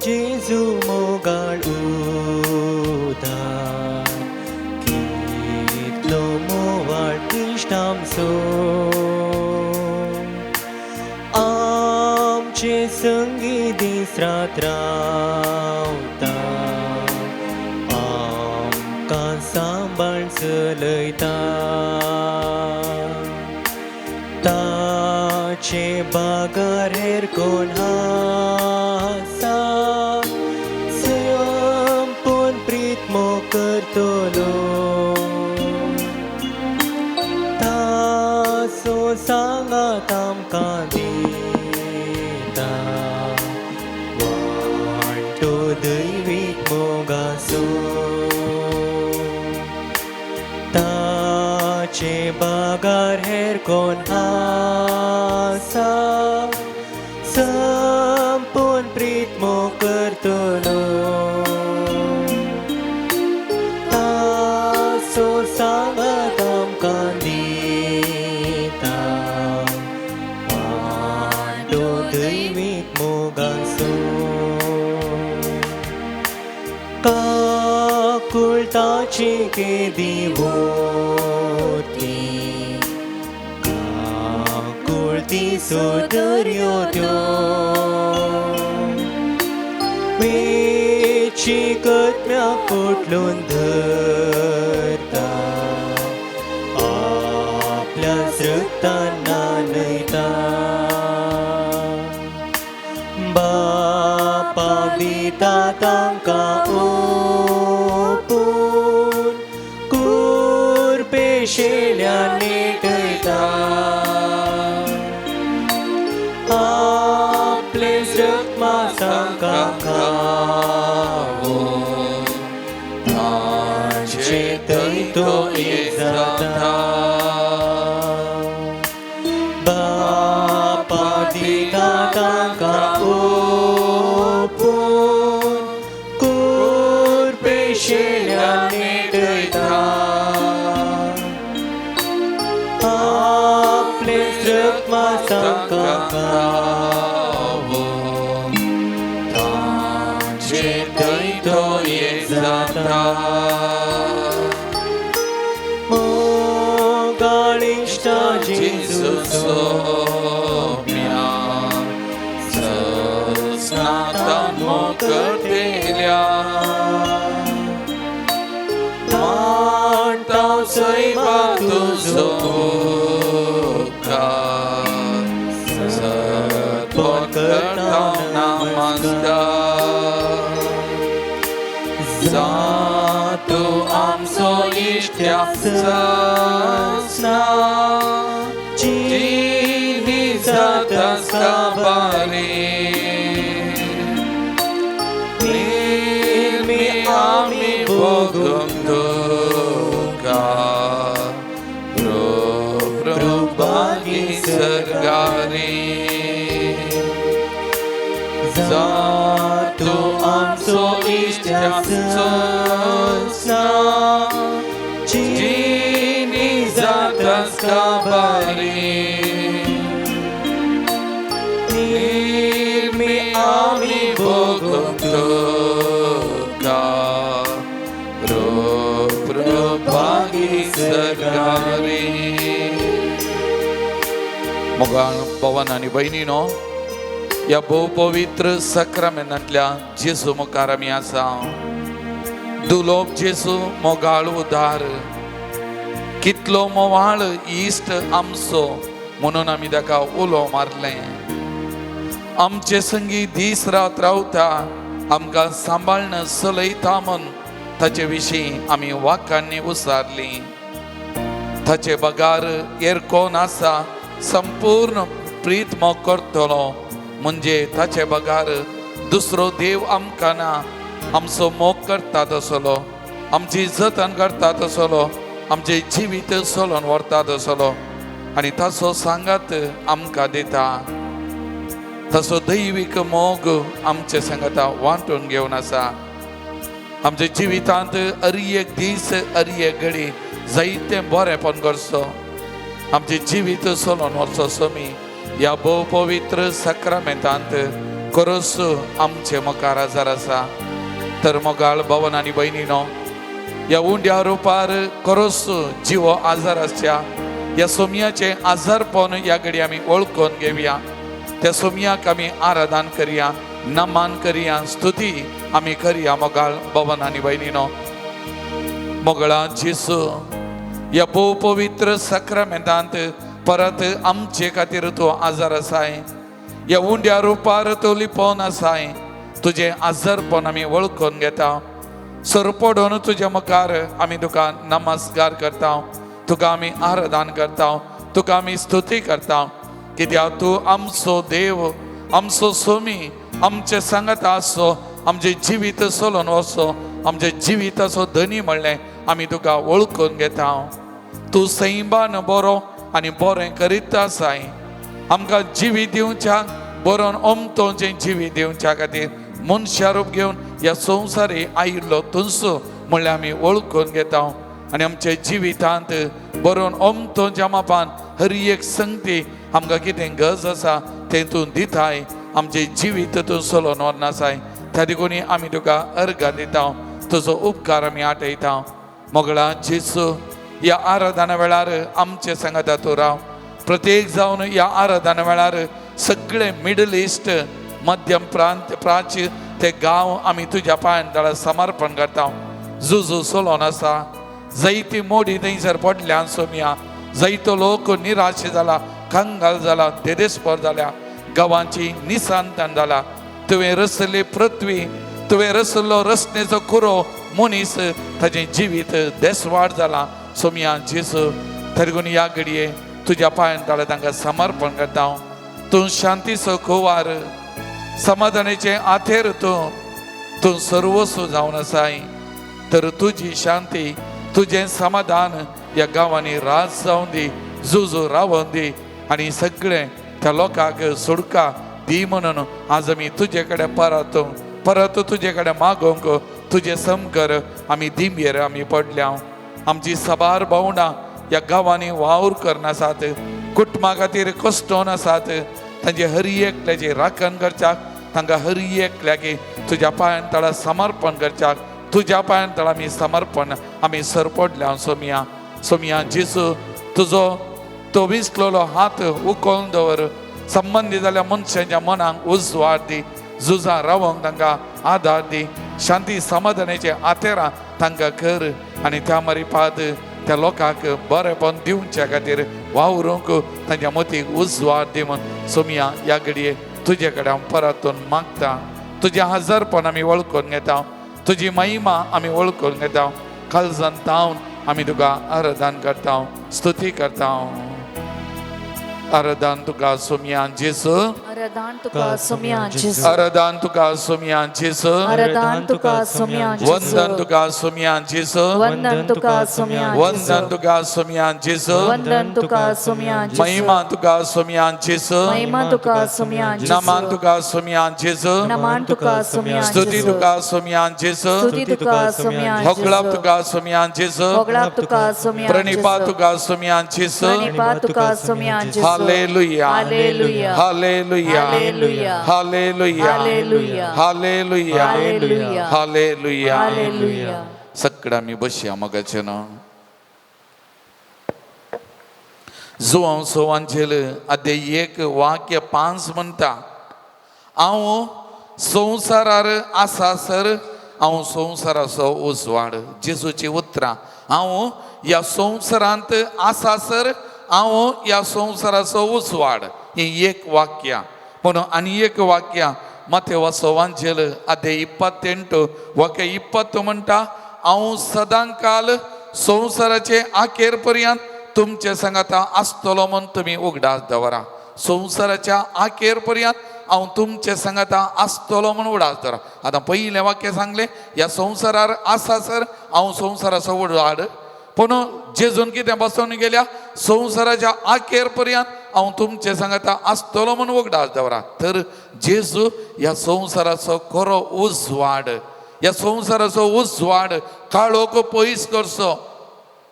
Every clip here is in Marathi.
जेजू मोगाळ उदार कितलो मोवाळ इश्ट आमचो आमचे संगी दीस रात रावता आमकां सांबाळ चलयता ताचे बागार हेर कोण आसा संपून प्रीत मोग करतलो ताचो सांगात आमकां दिता वांटो दैवीक मोगाचो ताचे बागार हेर कोण आसा संपून प्रीत मोग करतलो ताचो सांगात आमकां दिता वांटो दैवीक मोगाचो काकुळताची केदी वोती काकुळती सोदर्यो त्यो वेची कत्म्या पोटलून धरता आपल्या रक्तान न्हाणयता बापाक दिता तांकां ओपून कुरपेशेल्यान नेटयता आपलेच रक्तमांस तांकां खावून तांचे थंय तो एक जाता बापाक दिता तांकां ओपून कुरपेशेल्यान नेटयता आपलेच रक्तमांस तांकां खावून तांचे थंय तो एक जाता मोगाळ इश्ट जेजूचो म्यान सस्नातान मोग करतेल्या मांडटा सैमा तुजो उपकार सतपण करता नमस्कार जातो आमचो इश्ट्या सस्ना जिणी जाता साबारी नेहमी आमी भोगूंक तुका प्रभागी सरगारी जातो आमचो इश्ट्या सस्ना जिणी जाता साबारी नेहमी आमी भोगूंक तुका प्रभागी सरगारी मोगाळ पवन आणि बहिणीनो या बहुपवित्र सक्रमेंतांतल्या जेजू मुखार आमी आसा दुलोप जेजू मोगाळ उदार कितलो मोवाळ इश्ट आमचो म्हणून आमी ताका उलो मारले आमचे संगी दीस रात रावता आमकां सांबाळन चलयता म्हूण ताचे विशीं आमी वाक्यांनी उसारली ताचे बगार हेर कोण आसा संपूर्ण प्रीत मोग करतलो म्हणजे ताचे बगार दुसरो देव आमकां ना आमचो मोग करता तसलो आमची जतन करता तसलो आमचे जिवीत चलोवन व्हरता तसलो आनी ताचो सांगात आमकां दिता तसो दैवीक मोग आमचे सांगाता वांटून घेवन आसा आमच्या जिवितांत अरी एक दीस अरी एक घडी जायते बरेपण करचो आमचे जिवीत चलोवन वचो सोमी या भोव पवित्र सक्रमेंतांत खरोच आमचे मकार आजार आसा तर मोगाळ भवन आनी भयणीनो ह्या उंड्या रुपार खरोच जिवो आजार आसच्या ह्या सोमयाचे आजारपण ह्या घडी आमी वळखून घेवया त्या सोमयाक आमी आराधन करया नमन करया स्तुती आमी करया मोगाळ भवन आनी भयणीनो मोगळा जेसू ह्या भोव पवित्र सक्रामेंतांत परत आमचे खातीर तूं आजार आसाय ह्या उंड्या रुपार तूं लिपोवन आसाय तुझे आजारपण आमी वळखून घेता सरपडून तुज्या मुखार आमी तुका नमस्कार करता तुका आमी आराधन करता तुका आमी स्तुती करता कित्याक तूं आमचो देव आमचो सोमी आमचे सांगात आसो आमचे जिवीत चलोवन वचो आमचे जिविताचो धनी म्हणलें आमी तुका वळखून घेता तूं सैबान बरो आनी बरें करीत आसाय आमकां जिवीत दिवच्या बरोवन ओमतोचें जिवीत दिवच्या खातीर मनशा रूप घेवन ह्या संवसारी आयिल्लो तुमचो म्हणल्यार आमी वळखून घेता आनी आमच्या जिवितांत बरोवन ओमतोच्या मापान हर एक संगती आमकां कितें गरज आसा तें तूं दिताय आमचे जिवीत तूं चलोवन व्हरनासाय त्या देखून आमी तुका अर्घ दिता तुजो उपकार आमी आटयता मोगळा जेसू ह्या आराधना वेळार आमचे सांगाता तूं राव प्रत्येक जावन ह्या आराधना वेळार सगळे मिडल इस्ट मध्यम प्राच्य ते गांव आमी तुज्या पांयांतळा समर्पण करता जुजू चलोवन आसा जायती मोडी थंयसर पडल्यान सोमया जायतो लोक निराश जाला कंगाल जाला देदेस्पर जाल्या गांवांची निसांतन जाला तुवें रचले पृथ्वी तुवें रचलो रचनेचो खुरो मनीस ताचें जिवीत देसवाड जाला सोमया जेसू तरीकून ह्या घडये तुज्या पांयांतळा तांकां समर्पण करता तूं शांतीचो कुंवार समाधानाचे आथेर तूं सर्वस्व जावन आसाय तर तुजी शांती तुजें समाधान ह्या गांवांनी राज जावन दी जुजू रावोन दी आनी सगळे त्या लोकांक सुडका दी म्हणून आज आमी तुजे कडेन परत तुजे कडेन मागोंक तुजे समकर आमी दिंबेर आमी पडल्या आमची साबार भावंडां ह्या गांवांनी वावर करनासात कुटुंबा खातीर कश्टोवन आसात तांचे हर एकल्याची राखण करच्याक तांकां हर एकल्याक तुज्या पांयांतळा समर्पण करच्याक तुज्या पांयांतळा आमी समर्पण आमी सरपडल्या सोमया जेसू तुजो तो विसलोलो हात उखलून दवर संबंदी जाल्या मनशांच्या मनाक उजवाड दी झुजा रावोंक तांकां आदार दी शांती समाधानाचे आतेरां तांकां कर आनी त्या मारीपाद त्या लोकांक बरेपण दिवच्या खातीर वावरूंक तांच्या मतीक उजवाड दी म्हूण सोमया ह्या घडये तुजे कडेन परतून मागता तुजें हजरपण आमी वळखून घेता तुजी महिमा आमी वळखून घेता काळजान तावन आमी तुका आराधन करता स्तुती करता आराधन तुका सोमया जेसू आराधन तुका सोमया जेसू आराधन तुका सोमया जेसू आराधन तुका सोमया जेसू वंदन तुका सोमया जेसू वंदन तुका सोमया वंदन तुका सोमया जेसू वंदन तुका सोमया जेसू महिमा तुका सोमया जेसू महिमा तुका सोमया जेसू नमन तुका सोमया जेसू नमन तुका सोमया स्तुती जेसू तुका सोमया जेसू स्तुती तुका सोमया जेसू होगलाप तुका सोमया जेसू होगलाप तुका सोमया प्रणिपा जेसू तुका सोमया जेसू प्रणिपा तुका सोमया जेसू hallelujah hallelujah hallelujah hallelujah hallelujah hallelujah hallelujah hallelujah hallelujah hallelujah सगळं आमी बसया मोगाचे न्हू जुवांव सोवांचेल आदे एक वाक्य 5 म्हणटा हांव संवसारार आसा सर हांव संवसाराचो उजवाड जेजूची उतरां हांव ह्या संवसारांत आसा सर हांव ह्या संवसाराचो उजवाड ही एक वाक्य म्हणून आनी एक वाक्य माथेवा सोवांचेल आदे 28 वाक्य 20 म्हणटा हांव सदांकाल संवसाराचे आखेर पर्यंत तुमचे सांगाता आसतलो म्हूण तुमी उगडास दवरा संवसाराच्या आखेर पर्यंत हांव तुमचे सांगाता आसतलो म्हूण उगडास दवरा आतां पयलें वाक्य सांगलें ह्या संवसारार आसा सर हांव संवसाराचो उजवाड पूण जेजून कितें बसोवन गेल्या संवसाराच्या आखेर पर्यंत हांव तुमचे सांगाता आसतलो म्हूण उगडास दवरा तर जेजू ह्या संवसाराचो खरो उजवाड ह्या संवसाराचो उजवाड काळोख पयस करचो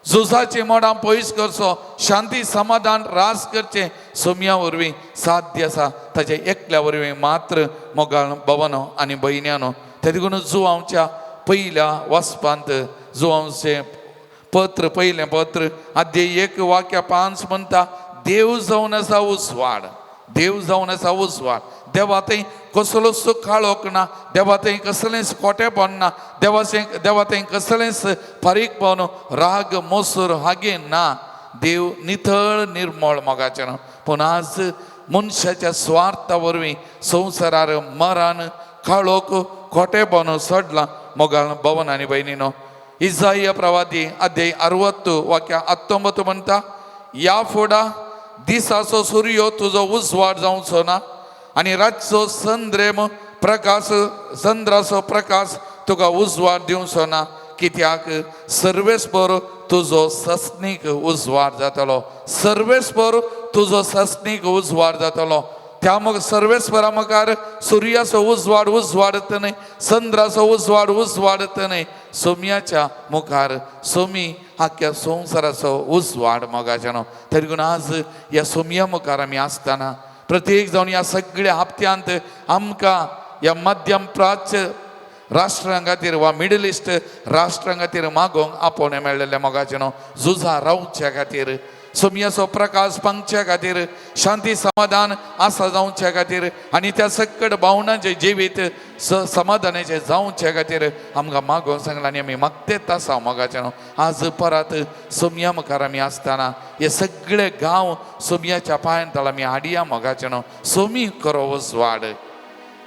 झुजाचे मोडां पयस करचो, शांती समाधान रास करचे सोमया वरवीं साध्य आसा ताचे एकल्या वरवीं मात्र मोगाळ भवनो आनी भयण्यानो. ते देखून जुवांच्या पयल्या वचपांत जुवांचे पत्र पयलें पत्र अध्याय 1 वाक्य 5 म्हणटा, देव जावन आसा उजवाड, देव जावन आसा उजवाड. देवा थंय कसलो सुखाळोक ना, देवा थंय कसलेंच खोटेपण ना, देवा थंय कसलेंच फारीकपण राग मोसूर हागे ना. देव नितळ निर्मळ मोगाचें. पूण आज मनशाच्या स्वार्था वरवीं संवसारार मरान काळोख खोटेपण सडला मोगाळ भवन आनी भयणीनो. इसाया प्रवादी अध्याय 60 वाक्य 19 म्हणटा, या फुडा दिसाचो सूर्य तुजो उजवाड जावचो ना आनी रातचो चंद्राचो प्रकाश तुका उजवाड दिवचो ना, कित्याक सर्वेस्पर तुजो सस्नीक उजवाड जातलो. सर्वेस्पर तुजो सस्नीक उजवाड जातलो. त्या मग सर्वेस्परा मुखार सुर्याचो उजवाडत न्हय, चंद्राचो उजवाडत न्हय, सोम्याच्या मुखार सोमी आख्या संवसाराचो उजवाड मोगाचें. तरी पूण आज ह्या सोमया मुखार आमी आसतना प्रत्येक जावन ह्या सगळ्या हप्त्यांत आमकां ह्या मध्यम प्राच्य राष्ट्रां खातीर वा मिडल इस्ट राष्ट्रां खातीर मागोवंक आपोवणें मेळ्ळेलें मोगाचें. झुजा रावच्या खातीर, सोमयाचो प्रकाश पांगच्या खातीर, शांती समाधान आसा जावच्या खातीर आनी त्या सकट भावनांचें जिवीत समाधानाचें जावच्या खातीर आमकां मागोवंक सांगलां आनी आमी मागतेत आसा मोगाचें. आज परत सोमया मुखार आमी आसतना हे सगळे गांव सोमयाच्या पांयांत आमी हाडया मोगाचें. सोमी करो उजवाड,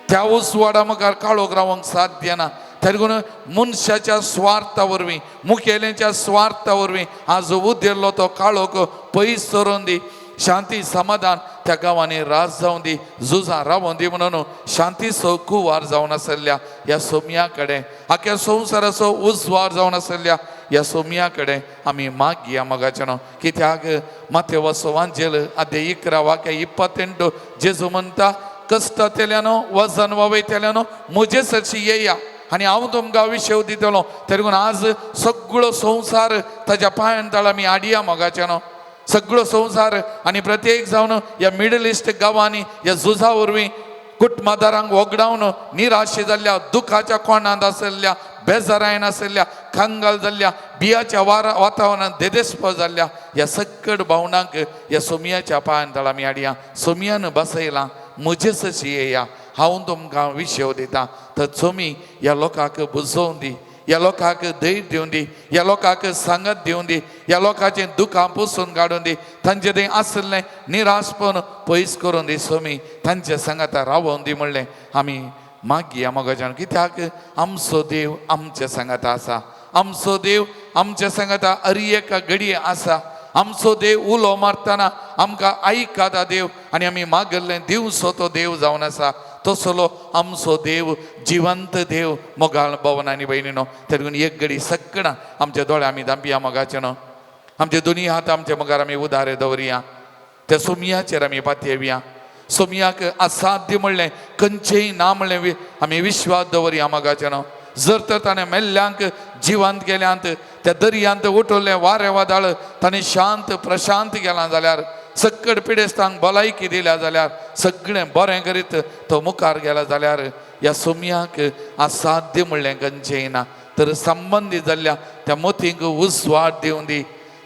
त्या उजवाडा मुखार काळोख रावंक साध्य ना. तरी पूण मनशाच्या स्वार्था वरवीं, मुखेल्यांच्या स्वार्था वरवीं आज उदेरलो तो काळोख पयस सरोन दी. शांती समाधान त्या गांवांनी रास जावं दी, झुजां रावों दी म्हणून शांतीचो कुवार जावन आसल्या ह्या सोमया कडेन, आख्या संवसाराचो उजवाड जावन आसल्या ह्या सोमया कडेन आमी मागया मोगाचें. कित्याक माथ्यो वाचोवांचेर अध्याय 11 वाक्य 28 जेजू म्हणटा, कश्टांतल्यानो वजन वयतल्यानो म्हजे सरशी येया आनी हांव तुमकां विशेव दितलो. तरी पूण आज सगळो संवसार ताच्या पांयांत आमी हाडया मोगाचें. सगळो संवसार आनी प्रत्येक जावन ह्या मिडल इस्ट गांवांनी ह्या झुजा वरवीं कुटुंबादारांक वगडावन निराशे जाल्ल्या, दुखाच्या कोणांत आसल्या, बेजारायन आसल्या, कांगाल जाल्ल्या, बियाच्या वातावरणांत देदेस्प जाल्ल्या ह्या सकट भावनांक ह्या सोमयाच्या पांयांत आमी हाडया. सोमयान बसयलां, म्हजेच अशी येया, हांव तुमकां विशेव दितां. तर सोमी ह्या लोकांक बुजोवन दी, ह्या लोकांक धैर्य दिवन दी, ह्या लोकांक सांगत दिवन दी, ह्या लोकांचें दुखां पुसून काडून दी, तांचे थंय आसलें निराशपण पयस करून दी. सोमी तांच्या सांगाता रावोवन दी म्हणलें आमी मागया मोगाचें. कित्याक आमचो देव आमच्या सांगाता आसा, आमचो देव आमच्या सांगाता अरी एका घडये आसा. आमचो देव उलो मारतना आमकां आयकता देव आनी आमी मागल्लें दिवचो तो देव जावन आसा. तसलो आमचो देव जिवंत देव मोगाळ भवन आनी भयणीनो. तरी पूण एक घडी सगळां आमच्या दोळ्या आमी धांपया मोगाचें. आमचे दोनी हात आमच्या मुखार आमी उदारे दवरया, त्या सोमयाचेर आमी पातयेवया. सोमयाक असाध्य म्हणलें खंयचेंय ना म्हणलें आमी विश्वास दवरया मोगाचें. जर तर ताणें मेल्ल्यांक जिवंत केल्यांत, त्या दर्यांत उठोल्लें वारें वादळ ताणें शांत प्रशांत केलां जाल्यार, सकट पिडेस्तांक भलायकी दिल्या जाल्यार, सगळें बरें करीत तो मुखार गेला जाल्यार ह्या सोमयाक असाध्य म्हणलें खंयचेंय ना. तर संबंदीत जाल्ल्या त्या मोतींक उजवाड दिवन दी,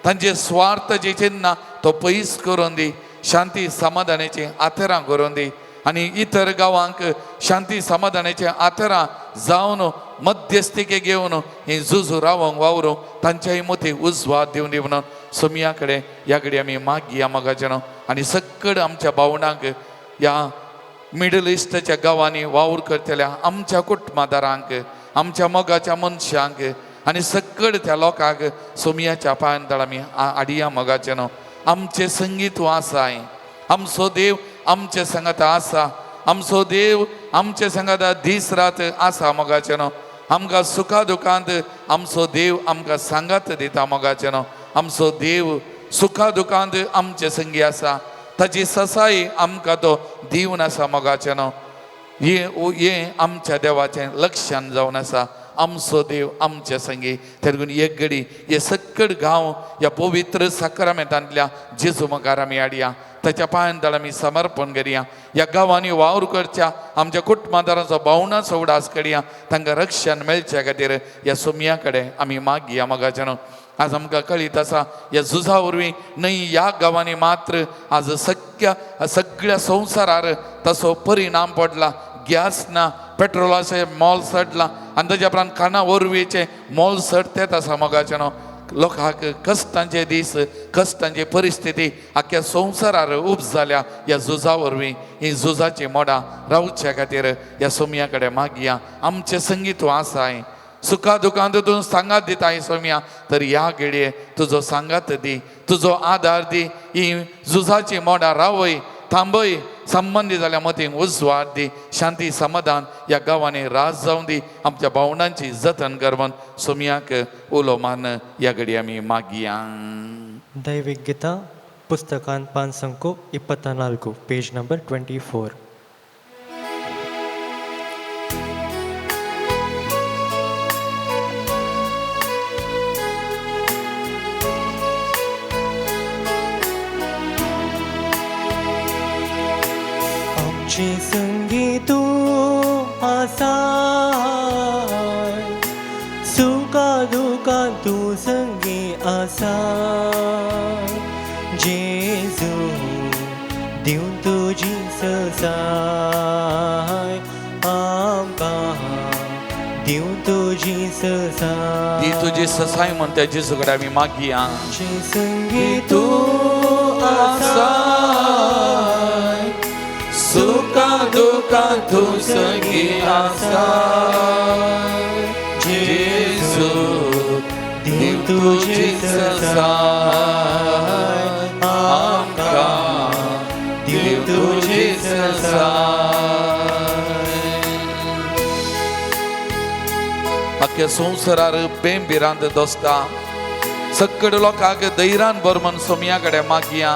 तांचे स्वार्थ जे चिन्ना तो पयस करून दी, शांती समाधानाचें आथरां करून दी आनी इतर गांवांक शांती समाधानाचें आथरां जावन मध्यस्थीके घेवन ही झुजू रावंक वावरूंक तांच्याय मती उजवाड दिवन दी म्हणून सोमया कडेन ह्या घडी आमी मागया मोगाचें. आनी सकट आमच्या भावंडांक ह्या मिडल इस्टच्या गांवांनी वावर करतल्या आमच्या कुटुंबादारांक, आमच्या मोगाच्या मनशांक आनी सकट त्या लोकांक सोमयाच्या पांयांत आमी हाडया मोगाचें. आमचें संगीत आसाय, आमचो देव आमचे सांगाता आसा, आमचो देव आमचे सांगाता दीस रात आसा मोगाचें. आमकां सुखा दुखांत आमचो देव आमकां सांगात दिता मोगाचें. आमचो देव सुखा दुखांत आमचे संगी आसा, ताची ससाई आमकां तो दिवन आसा मोगाचें. हे आमच्या देवाचें लक्षण जावन आसा. आमचो देव आमच्या संगी. तेगून एक घडी हे सक्कड गांव ह्या पवित्र साक्रामेंतांतल्या जेजू मुखार आमी हाडया. ताच्या पांयां आमी समर्पण करया. ह्या गांवांनी वावर करच्या आमच्या कुटुंबादारांचो भावनाचो उडास करया. तांकां रक्षण मेळच्या खातीर ह्या सोमया कडेन आमी मागया. मोगाचें आज आमकां कळीत आसा ह्या झुजा वरवीं न्हय ह्या गांवांनी मात्र आज सगळ्या संवसारार ताचो परिणाम पडला. गॅस ना, पेट्रोलाचे मोल चडला आनी ताच्या उपरांत काना वरवींचे मोल चडतेच आसा. मोगाचें लोकांक कश्टांचे दीस, कश्टांची परिस्थिती आख्या संवसारार उब जाल्या ह्या झुजा वरवीं. ही झुजाची मोडां रावच्या खातीर ह्या सोमया कडेन मागया. आमचे संगी तूं आसाय, सुखा दुखांत तूं सांगात दिताय सोम्या. तर ह्या घडये तुजो सांगात दी, तुजो आदार दी. ही झुजाची मोडां रावय, थांबय, संबंदी जाल्या मतींक उजवाड दी. शांती समाधान ह्या गांवांनी राज जावं दी. आमच्या भावनांची जतन कर म्हूण सोमयाक उलो मान ह्या घडी आमी मागया. दैविक गीता पुस्तकांत 5:24 पेज नंबर 24. आमचे संगी तूं आसाय, सुखा दुखांत तूं संगी आसाय. जेजू दिवन तुजी सजाय, आमकां दिवन तुजी सजाय. ती तुजी ससाय म्हण त्या जेजू कडेन आमी मागया. आमचे संगी तूं आसाय, सुखा दुखांत तूं संगी आसाय. जेजू दिवन तुजी सजाय, आमकां दिवन तुजी सजाय. आख्या संवसारार बेंबिरांत दोस्ता सक्कड लोकांक धैर्यान भर म्हण सोमया कडेन मागया.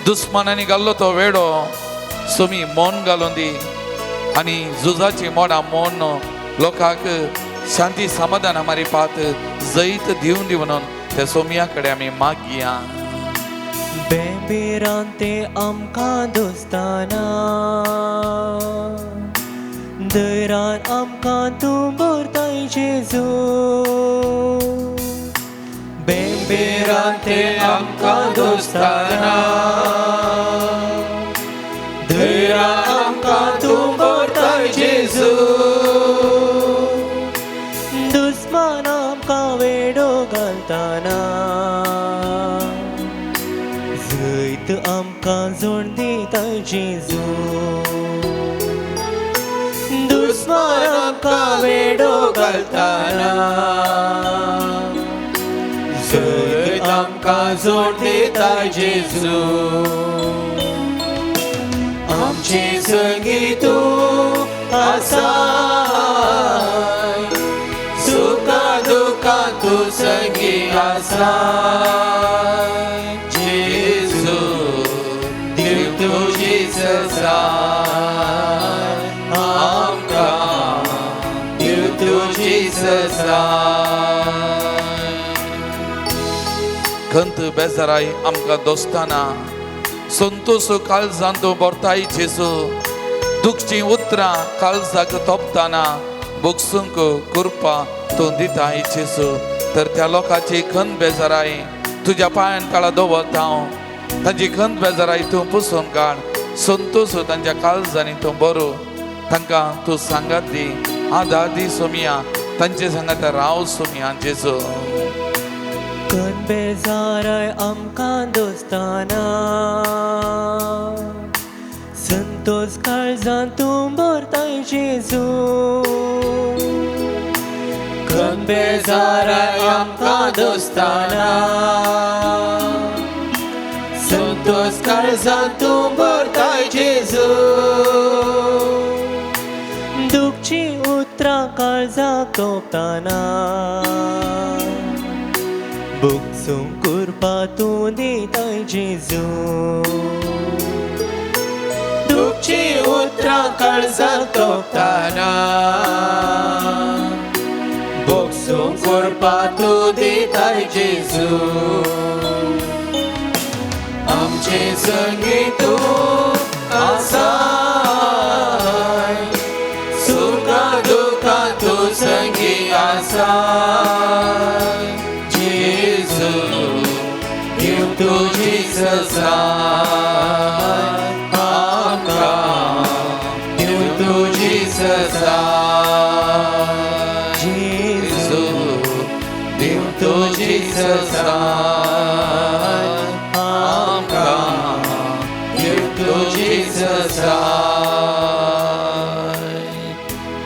दुस्मानांनी घाल्लो तो वेडो सोमी मौन घालून दी आनी झुजाची मोडां मौन लोकांक शांती समाधान आमारी पात जैत दिवन दी म्हणून त्या सोमया कडेन आमी मागया. बेंबिरांते आमकां दोस्ताना, धैर्यान आमकां तूं भरताय जेजू. बेंबिरांते आमकां दोस्ताना, धैर्यान आमकां तूं भरताय जेजू. दुस्मान आमकां वेडो घालताना, जैत आमकां जोड दिताय जेजू. दुस्मान आमकां वेडो घालताना, जैत आमकां जोड दिताय जेजू. आमचे संगी तूं आसाय, सुखा दुखांत तूं संगी आसाय. जेजू दिवन तुजी सजाय, आमकां दिवन तुजी सजाय. खंत बेजाराय आमकां दोस्ताना, संतोष काळजांत तूं भरताय जेजू. दुखची उतरां काळजाक तोपताना बोगसूंक कृपा तूं दिताय जेजू. तर त्या लोकांची खंत बेजाराय तुज्या पांयां काळा दवरता हांव. तांची खंत बेजाराय तूं पुसून काड. संतोष तांच्या काळजांनी तूं भरू. तांकां तूं सांगात दी, आदार दी सोमया. तांचे सांगात राव सोमया जेजू. खंत बेजाराय आमकां दोस्ताना, संतोष काळजांत तूं भरताय जेजू. खंत बेजाराय आमकां दोस्ताना, संतोष काळजांत तूं भरताय जेजू. दुखची उतरां काळजाक तोपताना, बुगसूंक कृपा तूं दिताय जेजू. दुखची उतरां काळजाक तोपताना, जेजू आमचे संगीत आसाय सुखा दुखा तू संगी आसाय जेजू देव तुझी ससाय आमकां देव तुझी ससाय जेजू देव तुझी ससाय आमकां देव तुझी ससाय.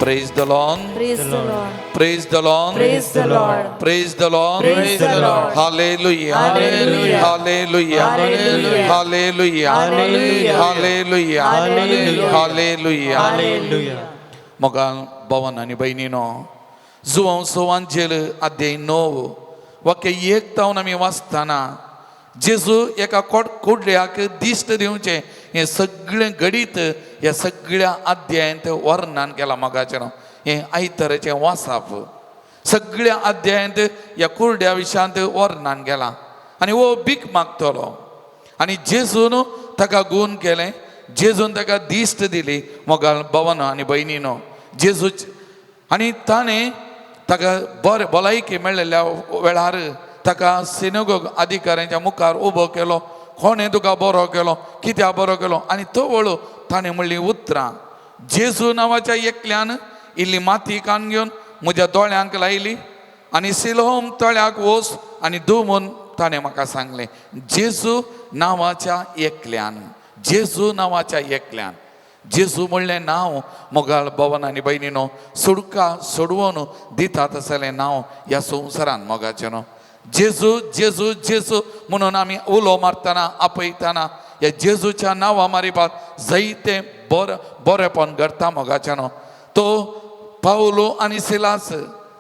Praise the Lord. Praise the Lord. Praise the Lord. Praise the Lord. Praise the Lord. Praise the Lord. Hallelujah. Hallelujah. Hallelujah. Hallelujah. Hallelujah. Hallelujah. Hallelujah. Hallelujah. Hallelujah. Hallelujah. मोगाल भवन आणि बहिणीनो जुवां सोवांचेर अध्याय 9 वाक्य 1 तावन आमी वाचताना जेजू एका कुडल्याक दिश्ट दिवचे हे सगळें गणित ह्या सगळ्या अध्यायांत वर्णन केला मोगाचें हे आयतराचें वाचप सगळ्या अध्यायांत ह्या कुरड्या विशयांत वर्णन केलां आनी वो भीक मागतलो आनी जेजून ताका गूण केलें जेजून ताका दिश्ट दिली मोगाल भवन आनी भयणीनो जेजू आनी ताणें ताका बरें भलायकी मेळिल्ल्या वेळार ताका सिनेगोग अधिकाऱ्यांच्या मुखार उबो केलो कोणें तुका बरो केलो कित्याक बरो केलो आनी तो वळू ताणें म्हणलीं उतरां जेजू नांवाच्या एकल्यान इल्ली माती कान घेवन म्हज्या दोळ्यांक लायली आनी सिलोम तळ्याक वच आनी धुव म्हूण ताणें म्हाका सांगलें जेजू नांवाच्या एकल्यान जेजू नांवाच्या एकल्यान जेजू म्हणलें नांव मोगाळ भवन आनी भयणीनो सुडका सोडवून दितात असलें नांव ह्या संवसारान मोगाचें न्हू जेजू जेजू जेजू म्हणून आमी उलो मारतना आपयतना ह्या जेजूच्या नांवा मारिपाक जायते बरेपण घडटा मोगाचें न्हू तो पावलो आनी सिलास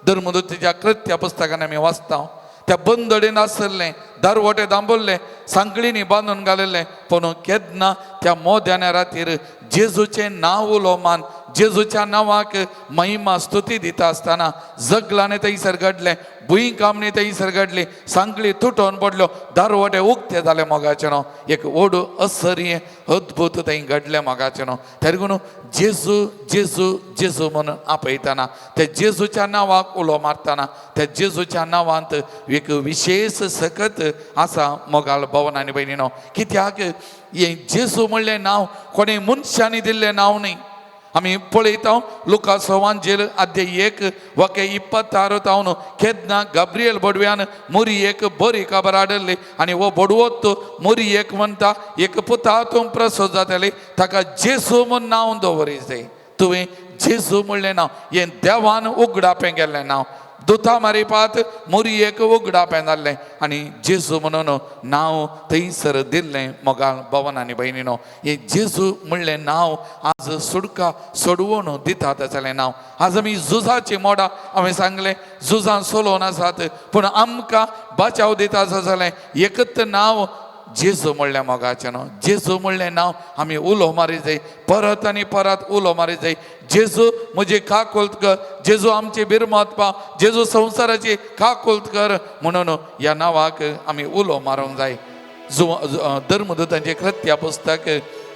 धर्मदूताच्या कृत्या पुस्तकान आमी वाचता त्या बंदडेन आसल्लें दारवटे दांबोरले सांकळींनी बांदून घालिल्लें पूण केन्ना त्या मोद्याच्या रातीर जेजूचें नांव उलोवमान जेजूच्या नांवाक महिमा स्तुती दिता आसतना जगलांनी थंयसर घडलें भुंयकामणी थंयसर घडली सांकळी तुटोवन पडल्यो दारवटे उक्ते जाले मोगाचें न्हू एक व्हड असर्य अद्भुत थंय घडलें मोगाचें न्हू तेरगून जेजू जेजू जेजू म्हणून आपयतना त्या जेजूच्या नांवाक उलो मारतना त्या जेजूच्या नांवांत एक विशेष सकत आसा मोगाळ भवन आनी भयणीनो कित्याक हें जेजू म्हणलें नांव कोणें मनशांनी दिल्लें नांव न्ही आमी पळयता लुका सवांजेर अध्याय 1 वाक्य 26 तावन केन्ना गाब्रिएल बडव्यान मोरयेक बरी खबर हाडली आनी हो बडवोत मोरयेक म्हणटा एक पुता तूं प्रसव जातली ताका जेजू म्हूण नांव दवरीत तुवें जेजू म्हणलें नांव हें देवान उगडापें गेल्लें नांव दुता मारिपात मोरयेक उगडापें जाल्लें आनी जेजू म्हणून नांव थंयसर दिल्लें मोगाळ भवन आनी भयणीनो हें जेजू म्हणलें नांव आज सुडका सोडवून दितात जालें नांव आज आमी झुजाची मोडां हांवें सांगलें झुजां सोलोवन आसात पूण आमकां बचाव दिता जालें एकच नांव जेजू म्हणलें मोगाचें न्हू जेजू म्हणलें नांव आमी उलो मारी जाय परत आनी परत उलो मारी जाय जेजू म्हजी काकुल्त कर जेजू आमची बिरमत पाव जेजू संवसाराची काकुल्त कर म्हणून ह्या नांवाक आमी उलो मारूंक जाय धर्मदूतांचें कृत्या पुस्तक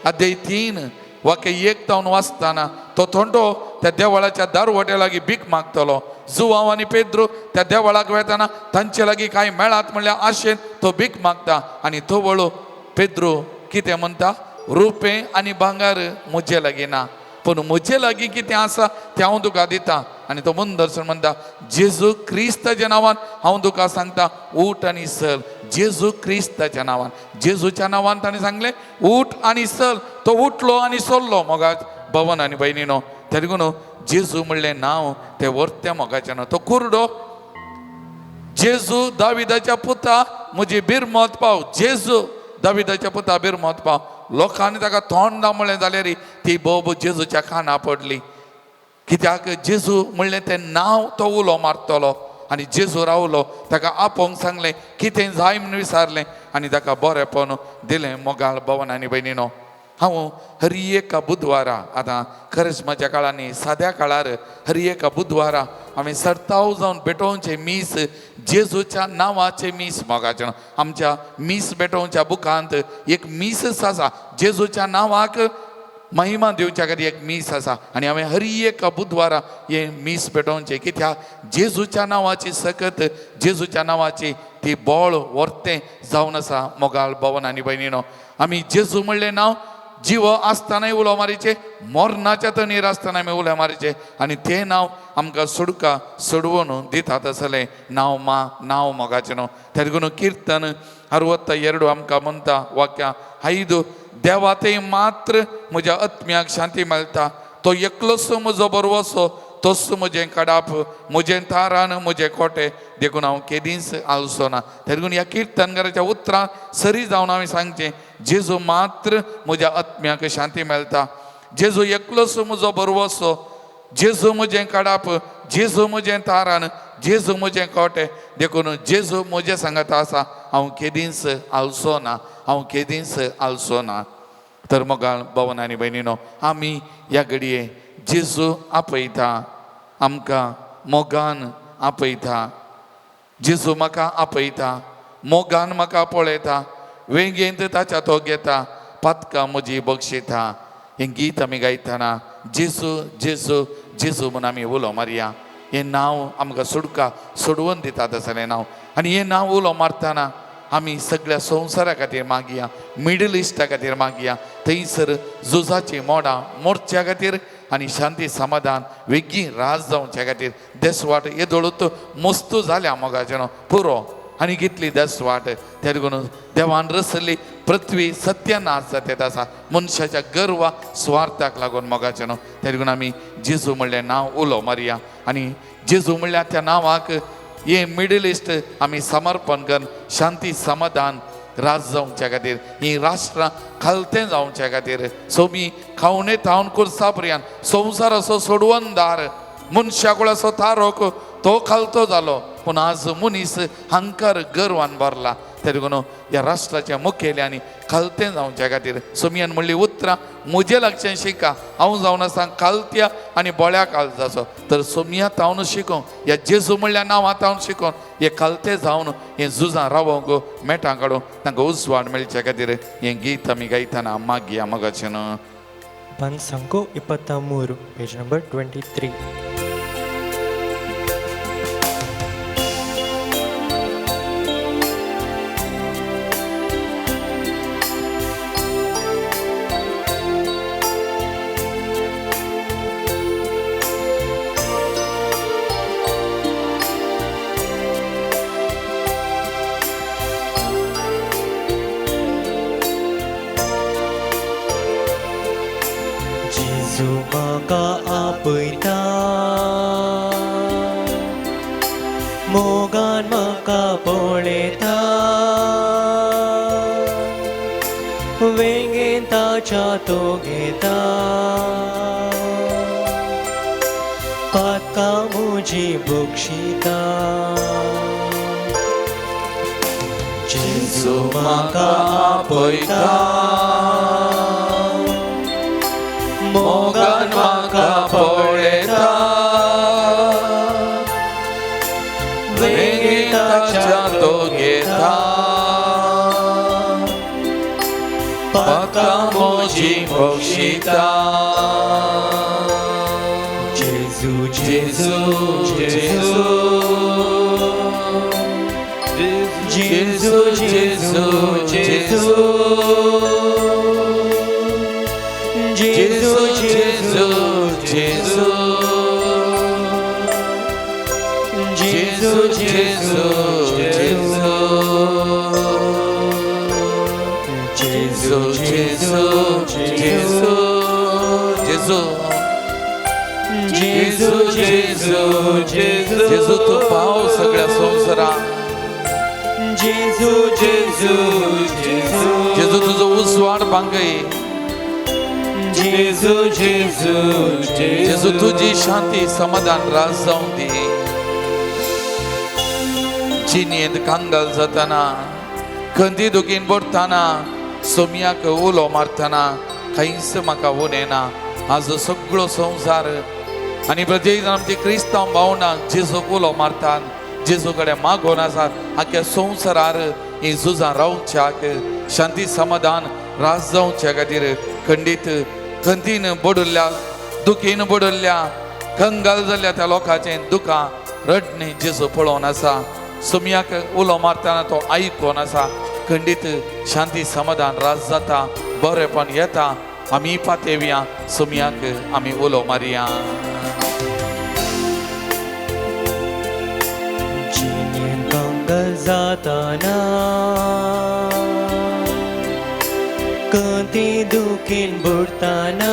अध्याय 3 वाक्य 1 तावन वाचतना तो थोंडो त्या देवळाच्या दारवट्या लागीं भीक मागतलो जुवांव आनी पेद्रू त्या देवळाक वेताना तांचे लागीं कांय मेळात म्हणल्यार आशेन तो भीक मागता आनी तो वळू पेद्रू कितें म्हणटा रुपें आनी भांगर म्हजे लागीं ना पूण म्हजे लागीं कितें आसा तें हांव तुका दितां आनी तो मुनदर्शन म्हणटा जेजू क्रिस्ताच्या नांवान हांव तुका सांगता उठ आनी चल जेजू क्रिस्ताच्या नांवान जेजूच्या नांवान ताणें सांगलें उठ आनी चल तो उठलो आनी चल्लो मोगाच भवन आनी भयणीनो तेरगून जेजू म्हणलें नांव तें वर्त्या मोगाचें न्हू तो कुरडो जेजू दाविदाच्या पुता म्हजी बिरमत पाव जेजू दाविदाच्या पुता बिरमत पाव लोकांनी ताका तोंड दामलें जाल्यार ती बोब जेजूच्या काना पडली कित्याक जेजू म्हणलें तें नांव तो उलो मारतलो आनी जेजू रावलो ताका आपोवंक सांगलें कितें जाय म्हूण विचारलें आनी ताका बरेंपण दिलें मोगाळ भवन आनी भयणीनो हांव हरी एका बुधवारा आतां खरेस्माच्या काळांनी साद्या काळार हरी एका बुधवारा हांवें सर्ताव जावन बेटोवचे मीस जेजूच्या नांवाचे मीस मोगाचें आमच्या मीस बेटोवच्या बुकांत एक मीसच आसा जेजूच्या नांवाक महिमा दिवच्या खातीर एक मीस आसा आनी हांवें हरी एका बुधवारा हे मीस पेटोवचें कित्याक जेजूच्या नांवाची सकत जेजूच्या नांवाची ती बोळ वर्तें जावन आसा मोगाळ भवन आनी भयणीनो आमी जेजू म्हणलें नांव जिवो आसतनाय उलो मारीचे मोरनाच्या तणीर आसतना आमी उलो मारीचे आनी तें नांव आमकां सुडका सोडवून दितात आसलें नांव मोगाचें न्हू त्या देखून कीर्तन 62 आमकां म्हणटा वाक्यां 5 देवाते मात्र म्हज्या आत्म्याक शांती मेळटा तो एकलोच म्हजो बरवसो तोच म्हजें कडाप म्हजें तारान म्हजें कोटे देखून हांव केदींच आलसो ना त्या देखून ह्या कीर्तनकाराच्या उतरां सरी जावन हांवें सांगचें जेजू मात्र म्हज्या आत्म्याक शांती मेळटा जेजू एकलोच म्हजो बरवसो जेजू म्हजें कडाप जेजू म्हजें तारान जेजू म्हजें कोटे देखून जेजू म्हजे सांगात आसा हांव केदींच आलसो ना हांव केदींच आलसो ना तर मोगाळ भवन आनी भयणीनो आमी ह्या घडये जेजू आपयता आमकां मोगान आपयता जेजू म्हाका आपयता मोगान म्हाका पळयता वेगेंत ताच्या तो घेता पातकां म्हजी बक्षिता हें गीत आमी गायतना जेजू जेजू जेजू म्हूण आमी उलो मारया हें नांव आमकां सुडका सोडवून दितात आसलें नांव आनी हें नांव उलो मारतना आमी सगळ्या संवसारा खातीर मागया मिडल इस्टा खातीर मागया थंयसर झुजाची मोडां मोडच्या खातीर आनी शांती समाधान वेगळी राज जावच्या खातीर देसवाट येदोळूत मस्तू जाल्या मोगाचें पुरो आनी कितली देसवाट त्या देखून देवान रचली पृथ्वी सत्यनाश जाता आसा मनशाच्या गर्वा स्वार्थाक लागून मोगाचें न्हू त्या देखून आमी जेजू म्हणलें नांव उलो मारया आनी जेजू म्हणल्या त्या नांवाक हे मिडल इस्ट आमी समर्पण करून शांती समाधान राज जावच्या खातीर ही राष्ट्रां खालतें जावच्या खातीर सोमी खावणे थावन कुर्सा पर्यंत संवसार असो सोडवनदार मनशाकुळाचो तारोक तो खालतो जालो पूण आज मनीस हंकार गर्वान भरला त्या देखून ह्या राष्ट्राच्या मुखेल्यांनी खालतें जावच्या खातीर सोमियान म्हणली उतरां म्हजें लक्षांत शिका हांव जावन आसा खालत्या आनी बोळ्या काळजाचो तर सोमियांत हांव शिकों ह्या जेजू म्हणल्या नांवांत हांव शिकों हे खालतें जावन हें झुजां रावोंक मेटां काडून तांकां उजवाड मेळच्या खातीर हें गीत आमी गायतना मागया मोगाचें न्हू Pan Sanko 23, page number 23. जेजू म्हाका आपयता मोगान म्हाका पळयता वेंगेन ताच्या तो घेता पातकां म्हजी बक्षिता जेजू म्हाका आपयता मोगान म्हाका पळयता वेगीन ताच्या तो घेता पातकां म्हजी बक्षिता जेजू जेजू जेजू जेजू जेजू जेजू जेजू जेजू जेजू जेजू जेजू जेजू जेजू जेजू जेजू जेजू जेजू जेजू जेजू तू पाव सगळ्या संवसाराक जेजू जेजू जेजू जेजू तुजो उसवाड पांगय जेजू जेजू जेजू तुजी शांती समाधान राज जावं दी जिणेंत कांगाल जातना खंदी दुखीन बोडटाना सोमयाक उलो मारतना काहीच म्हाका उणेना हाजो सगळो संवसार आनी प्रत्येक जाण आमची क्रिस्तांव भावना जेजूक उलो मारतात जेजू कडेन मागोन आसात आख्या संवसारार ही झुजां रावच्याक शांती समाधान रास जावच्या खातीर खंडीत खंतीन बडुल्ल्या दुखीन बडुल्ल्या कंगाल जाल्ल्या त्या लोकांचें दुखां रडणे जेजू पळोवन आसा सुमयाक उलो मारतना तो आयकोन आसा खंडीत शांती समाधान रास जाता बरेपण येता आमी पातेवया सुमयाक आमी उलो मारया जिणेन कंगाल जाताना कंती दुखीन बुडताना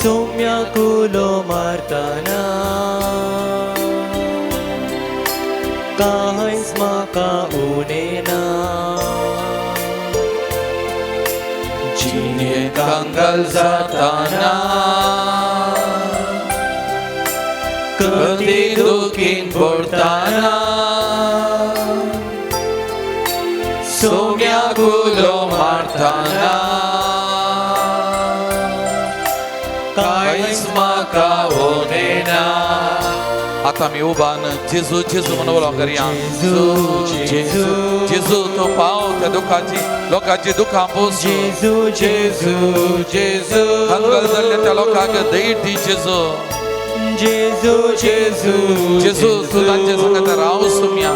सोम्याक उलो मारताना कांयच म्हाका उणेना जिणेन कंगाल जाताना कंती दुखीन बुडताना सोम्याक उलो मारताना कांयच म्हाका उणेना आता मी उभान जेजू जेजू म्हणून उलो करया जेजू, जेजू जेजू तो पाव त्या दुखाची लोकांची दुखां पोस जेजू जेजू जेजू कंगाल जाल्ल्या त्या लोकांक दैट दी जेजू जेजू जेजू जेजू तू तांचे संगत राव सुमया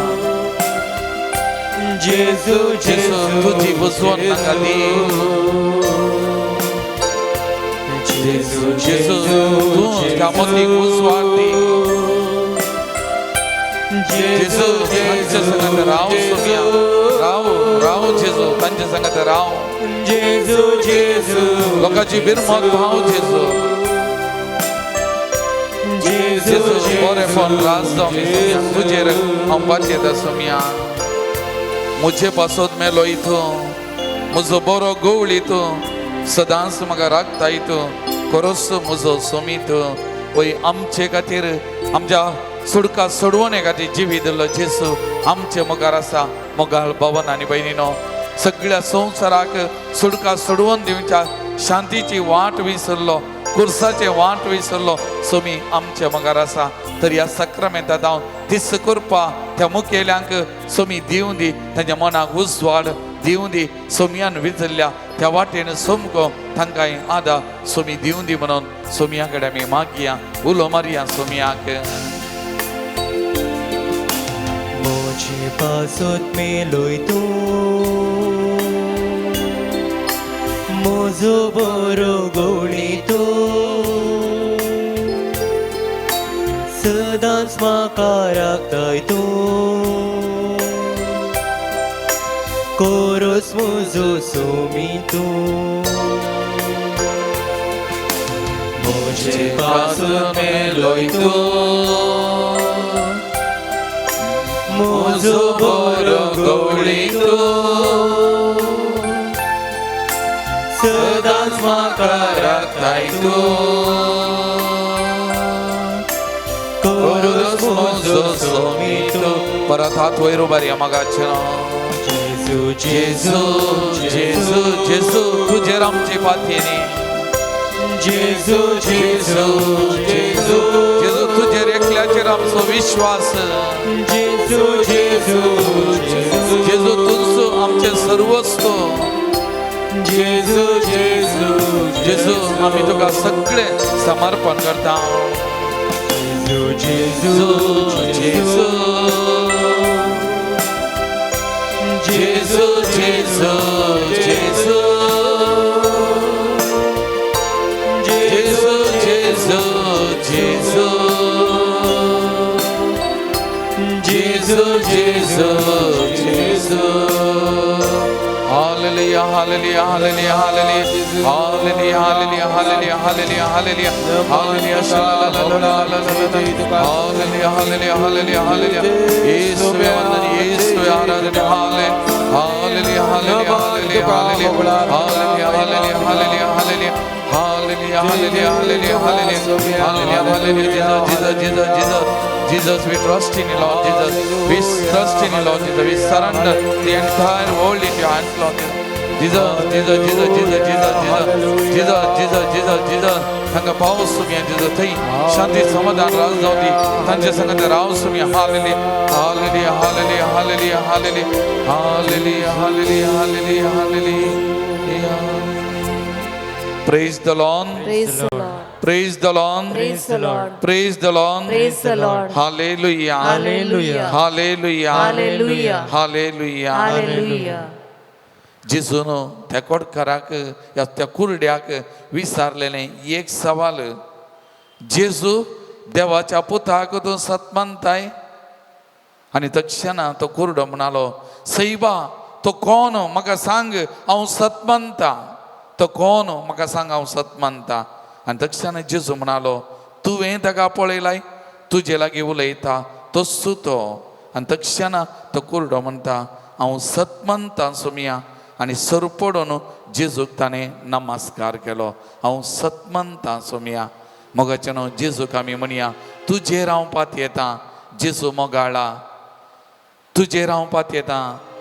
जेजू जेजू तुझी बुजवण नाका दी जेजू जेजू तू त्या मोतीक उजवाड दी जेजू तांचे संगत राव सुमया राव राव जेजू तांचे संगत राव जेजू जेजू लोकांची बिरमत भाव जेजू जेजू बरेपण रास जावं सुमया तुजेर हांव पातयेता सुमया मुझे पासोद मेलो इथो म्हजो बरो गवळ इथो सदांच म्हाका राखता इथो खरोच म्हजो सोमीत वय आमचे खातीर आमच्या सुडका सोडवणे खातीर जिवी दिल्लो जेजू आमचे मुखार आसा मोगाळ भवन आनी भयणीनो सगळ्या संवसाराक सुडका सोडवून दिवच्या शांतीची वाट विसरलो कुर्साचे वाट विसरलो सोमी आमच्या मुखार आसा तर ह्या सक्रामेंतांत हांव दिस करपा त्या मुखेल्यांक सोमी दिवं दी तांच्या मनाक उजवाड दिवं दी सोमयान विजल्ल्या त्या वाटेन सोमको तांकां आदा सोमी दिवं दी म्हणून सोमया कडेन आमी मागया उलो मारया सोमयाक मोजे पासोत मेलोय तूं म्हजो बरो गवळी तूं सदांच म्हाका राखताय तूं कोरोस म्हजो सोमी तूं मोजे पासून मेलोय तूं म्हजो बरो गवळी तूं सदांच म्हाका राखताय तूं कोरोस म्हजो सोमी तूं परत हात वयर उबारया मागाचे जेजू जेजू जेजू जेजू तुजेर आमची पातयेनी जेजू जेजू जेजू जेजू तुजेर एकल्याचेर आमचो विश्वास जेजू जेजू जेजू जेजू तुजो आमचे सर्वस्व जेजू जेजू जेजू आमी तुका सगळे समर्पण करता जेजू जेजू जेजू जेजू जेजू जेजू जेजू जेजू जेजू जेजू जेजू Hallelujah, hallelujah, hallelujah, hallelujah, hallelujah, hallelujah, hallelujah, hallelujah, hallelujah, hallelujah, hallelujah, hallelujah, hallelujah, hallelujah. Yesuve vandan, Yesuve aaradhana, hallelujah, hallelujah, hallelujah, hallelujah, hallelujah, hallelujah, hallelujah, hallelujah. Hallelujah, hallelujah, hallelujah, hallelujah, hallelujah, hallelujah, Jesus, Jesus, Jesus, Jesus. Jesus, we trust in you, Lord Jesus. We trust in you, Lord Jesus. We surrender the entire world in your hands, Lord Jesus. Jesus, Jesus, Jesus, Jesus, Jesus, Jesus, Jesus, Jesus, Jesus, Jesus. तांकां पावस सुमी Jesus थंय शांती समाधान राज जावं दी तांचे संगत राव सुमी hallelujah hallelujah hallelujah hallelujah hallelujah hallelujah hallelujah hallelujah Praise the Lord. Praise the Lord. Praise the Lord. Praise the Lord. Praise the Lord. Praise the Lord. Hallelujah. Hallelujah. Hallelujah. Hallelujah. Hallelujah. Hallelujah. जेजून त्या कोडकाराक या त्या कुरड्याक विचारलेले एक सवाल जेजू देवाच्या पुताक तूं सत मानताय आनी तक्षणा तो कुरडो म्हणालो सैबा तो कोण म्हाका सांग हांव सत मानता तो कोण म्हाका सांग हांव सत मानता आनी तक्षणा जेजू म्हणालो तुवें ताका पळयलाय तुजे लागीं उलयता तोच तो आनी तक्षणा तो कुरडो म्हणटा हांव सत मानता सुमिया आनी सर पडून जेजूक ताणें नमस्कार केलो हांव सत मानता सुमिया मोगाचें न्हू जेजूक आमी म्हणया तुजेर हांव पात येता जेजू मोगाळा तुजेर हांव पात येता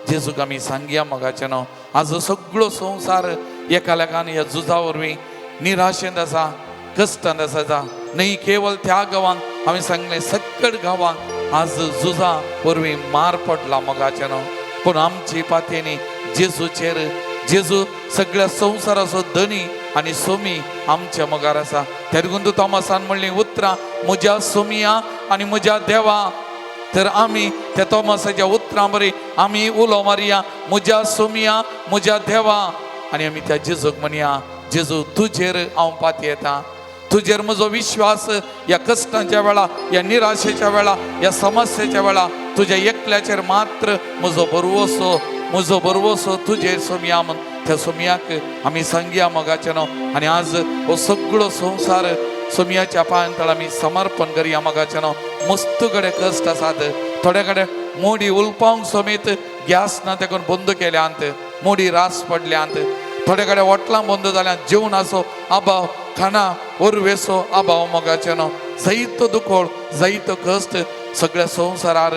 जेजूक आमी सांगया मोगाचें न्हू आजो सगळो संवसार एका लेखान ह्या झुजा वरवीं निराशेंत आसा कश्टांत आसा न्ही केवळ त्या गांवांक हांवें सांगलें सकट गांवांक आज झुजा वरवीं मार पडला मोगाचें न्हू पूण आमची पातयेनी जेजूचेर जेजू सगळ्या संवसाराचो धनी आनी सोमी आमच्या मोगार आसा तेदगून तूं तोमासान म्हणली उतरां म्हज्या सोमिया आनी म्हज्या देवा तर आमी त्या तोमासाच्या उतरां बरी आमी उलो मारया म्हज्या सोमिया म्हज्या देवा आनी आमी त्या जेजूक म्हणया जेजू तुजेर हांव पात येता तुजेर म्हजो विश्वास ह्या कश्टांच्या वेळा ह्या निराशेच्या वेळा ह्या समस्येच्या वेळा तुज्या एकल्याचेर मात्र म्हजो बरवसो तुजेर सोमिया म्हण त्या सोमियाक आमी सांगया मोगाचें न्हू आनी आज हो सगळो संवसार सोमियाच्या पांयां तळ आमी समर्पण करया मोगाचें न्हू मस्त कडेन कश्ट आसात थोडे कडेन मोडी उलपावंक समेत गॅस ना तेकून बंद केल्यांत मोडी रास पडल्यांत थोडे कडेन हॉटलां बंद जाल्यांत जेवण आसो आबाव खाना ओरवेसो आबाव मोगाचें न्हू जायतो दुखोळ जायतो कश्ट सगळ्या संवसारार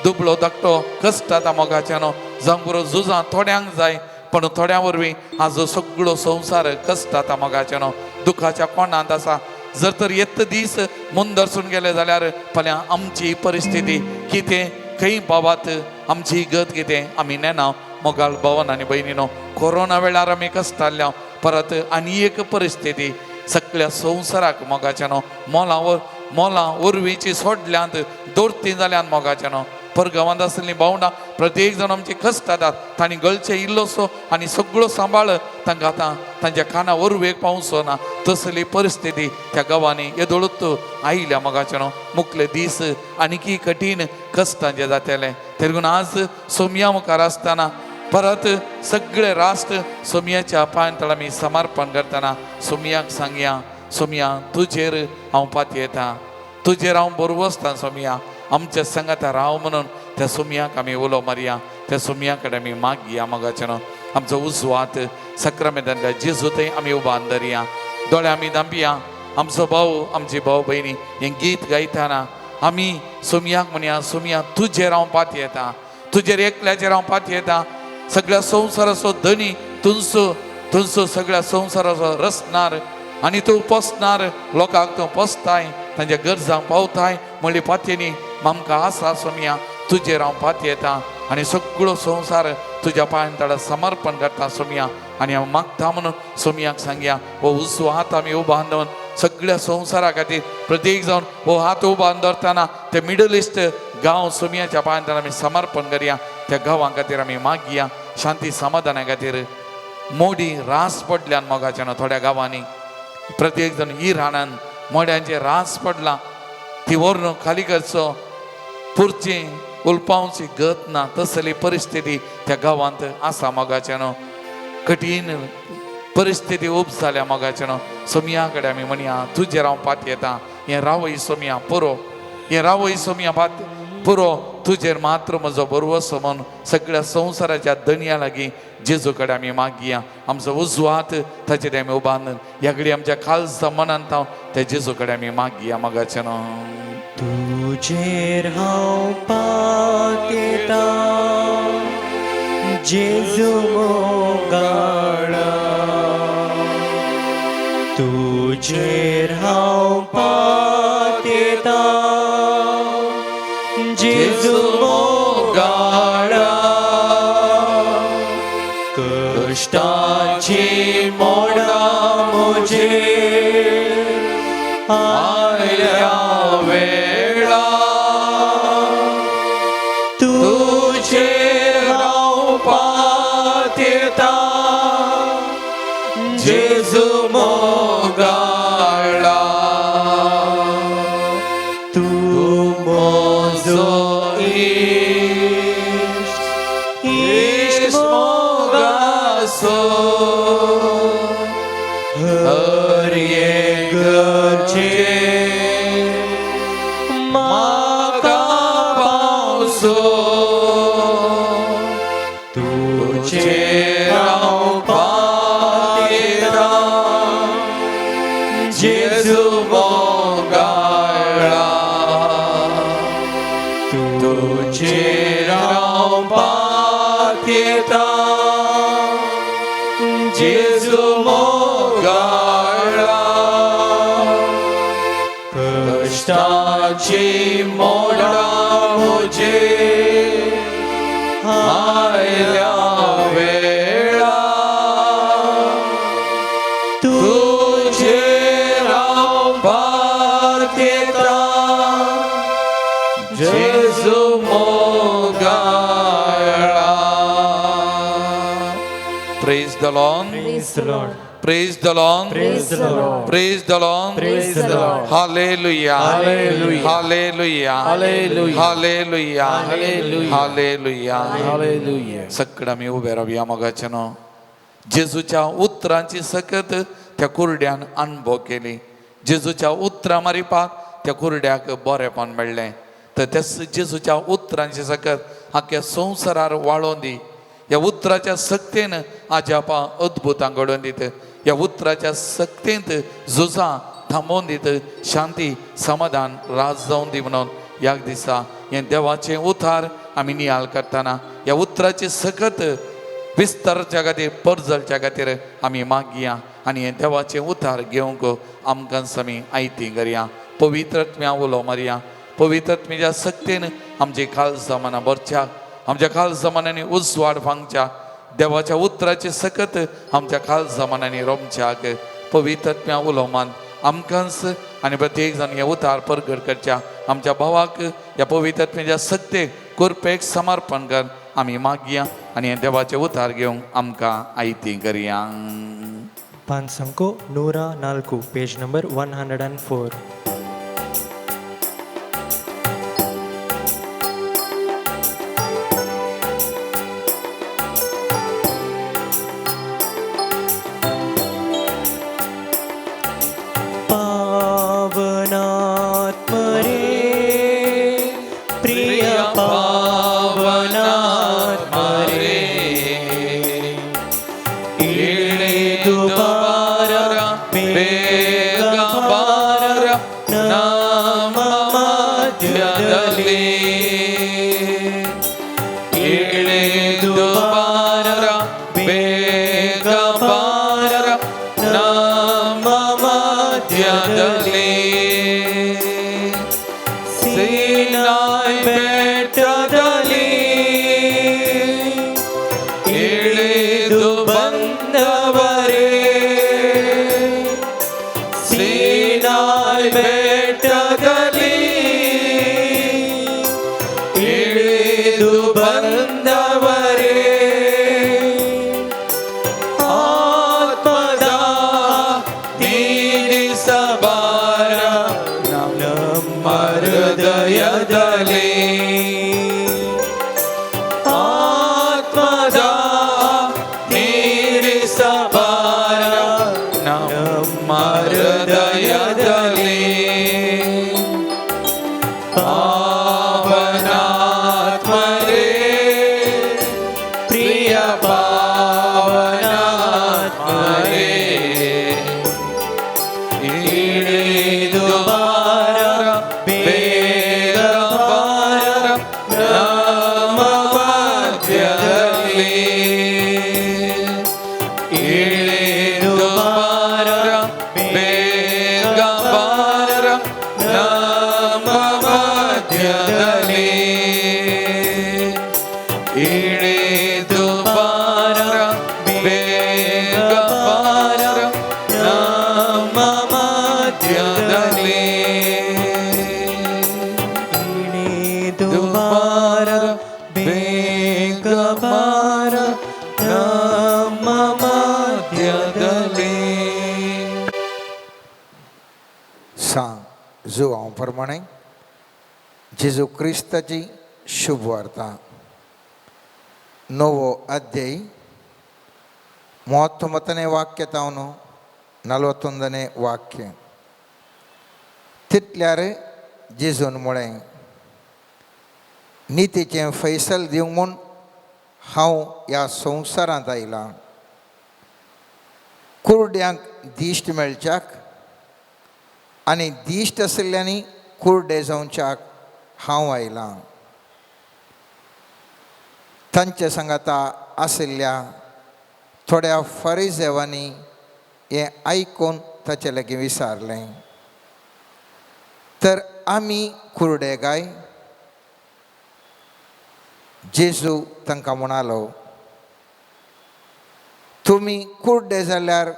दुबळो धाकटो कश्ट आतां मोगाचें न्हू जावं पुरो झुजां थोड्यांक जाय पण थोड्या वरवीं हाजो सगळो संवसार कश्ट आतां मोगाचें न्हू दुखाच्या कोणांत आसा जर तर येत दीस मन दर्शून गेले जाल्यार फाल्यां आमची परिस्थिती कितें खंय पावात आमची गत कितें आमी नेना मोगाळ भवन आनी भयणीनो कोरोना वेळार आमी कश्टाल्ल्या परत आनी एक परिस्थिती सगळ्या संवसाराक मोगाचें न्हू मोलां ओरवीची सोडल्यांत दोरती जाल्यांत मोगाचें न्हू परगांवांत आसलीं भावंडां प्रत्येक जाण आमची कश्ट जातात तांणी गळचे इल्लोसो आनी सगळो सांबाळ तांकां आतां तांच्या काना ओरवेक पावसो ना तसली परिस्थिती त्या गांवांनी येदोळूच आयल्या मोगाचें न्हू मुखले दीस आनीकी कठीण कश्टांचे जातले तेगून आज सोमिया मुखार आसतना परत सगळे राष्ट्र सोमियाच्या पांयां तळ आमी समर्पण करतना सोमियाक सांगया सोमिया तुजेर हांव पात येता तुजेर हांव बरवसता सोमिया आमच्या संगात राव म्हणून त्या सोमियाक आमी उलो मारया त्या सोमिया कडेन आमी मागया मोगाचें न्हू आमचो उजवात सक्रामेंतांतल्या जेजू थंय आमी उबान धरया दोळे आमी धांपया आमचो भाऊ आमची भाऊ भयणी हें गीत गायतना आमी सोमियाक म्हणया सोमिया तुजेर हांव पात येता तुजेर एकल्याचेर हांव पात येता सगळ्या संवसाराचो धनी तुमचो सगळ्या संवसाराचो रचणार आनी तूं पोसणार लोकांक तूं पोसताय तांच्या गरजांक पावताय म्हणली पातयेनी आमकां आसा सोमिया तुजेर हांव पात येता आनी सगळो संवसार तुज्या पांयां तळ समर्पण करता सोमिया आनी हांव मागता म्हणून सोमियाक सांगया हो उजवो हात आमी उबान दवन सगळ्या संवसारा खातीर प्रत्येक जावन हो हात उबान दवरतना ते मिडल इस्ट गांव सोमियाच्या पांयां तळ आमी समर्पण करया त्या गांवां खातीर आमी मागया शांती समाधाना खातीर मोडी रास पडल्यान मोगाचें न्हू थोड्या गांवांनी प्रत्येक जण ही रानान मोड्यांचे रास पडला ती व्हरून खाली करचो पुरची उलपावची गत ना तसली परिस्थिती त्या गांवांत आसा मोगाचें न्हू कठीण परिस्थिती उब जाल्या मोगाचें न्हू सोमिया कडेन आमी म्हणया तुजेर हांव पात येता हें रावय सोमिया पुरो हें रावय सोमिया पात पुरो तुजेर मात्र म्हजो बरवसो म्हूण सगळ्या संवसाराच्या धनया लागीं जेजू कडेन आमी मागया आमचो उजवात ताचेर आमी उबान ह्या घडी आमच्या खालसा मनांत हांव त्या जेजू कडेन आमी मागया मोगाचें न्हू तुजेर हांव पात येता जेजू मोगाळा तुझेर हांव पातयेता जेजू मोगाळा कश्टाची मोडा मुझेर आयल्या वेळा तुझेर हांव पातयेता जेजू मोगाळा तूं म्हजो इश्ट मोगासो हर एक गरजेक म्हाका पावसो तुझेर हांव पातयेता जेजू मोगाळा तुझेर हांव पातयेता जेजू मोगाळा कश्टाची मोडा मुझेर आयल्या वेळा तुझेर हांव पातयेता जेजू मोगाळा. Praise the Lord. Praise the Lord. Praise the Lord. Praise the Lord. Praise the Lord. Praise the Lord. Hallelujah. Hallelujah. Hallelujah. Hallelujah. Hallelujah. Hallelujah. Hallelujah. Hallelujah. सगळं आम्ही उभे राहूया मोगाच्यानो. जेजूच्या उतरांची सकत त्या कुरड्यान अनुभव केली. जेजूच्या उतरां मारिपाक त्या कुरड्याक बरेपण मेळ्ळें. तर त्या जेजूच्या उतरांची सकत आख्या संवसारार वाळोवन दी. या उतराच्या सक्तेन आजापा अद्भुतां घडोवन दित. या उतराच्या सक्तेंत झुजां थांबोवन दित. शांती समाधान राज जावन दी म्हणून ह्या दिसा हे देवाचें उतार आमी नियाळ करतना ह्या उतराची सकत विस्तारच्या खातीर परजलच्या खातीर आमी मागया आनी हे देवाचें उतार घेवंक आमकां आमी आयती करया. पवित्र आत्म्या उलो मारया. पवित्र आत्म्याच्या सक्तेन आमची काल जमाना भरच्या. आमच्या काल जमान्यांनी उजवाड फांगच्या. देवाच्या उतराचे सकत आमच्या काल जमान्यांनी रोमच्याक पवित्र आत्म्या उलो मान आमकांच आनी प्रत्येक जण हे उतार परगट करच्या. आमच्या भावाक ह्या पवित्र आत्म्याच्या सक्तेक कुरपेक समर्पण कर आमी मागया आनी हे देवाचे उतार घेवंक आमकां आयती करया. पांचसंको 104 पेज नंबर 104. Hallelujah. सांग जुवां प्रमाणे जेजू क्रिस्ताची शुभ वार्ता 9వ ಅಧ್ಯಾಯ 39ನೇ ವಾಕ್ಯ ತಾವನು 41ನೇ वाक्य तितल्यार जेजून म्हळें नितीचें फैसल दिवंक म्हूण हांव ह्या संवसारांत आयलां कुरड्यांक दिश्ट मेळच्याक आनी दिश्ट आशिल्ल्यांनी कुरडे जावच्याक हांव आयलां तांचे सांगाता आशिल्ल्या थोड्या फरिसेवांनी हें आयकून ताचे लागीं विचारलें तर आमी कुरडे काय जेजू तांकां म्हणालो तुमी कुरडे जाल्यार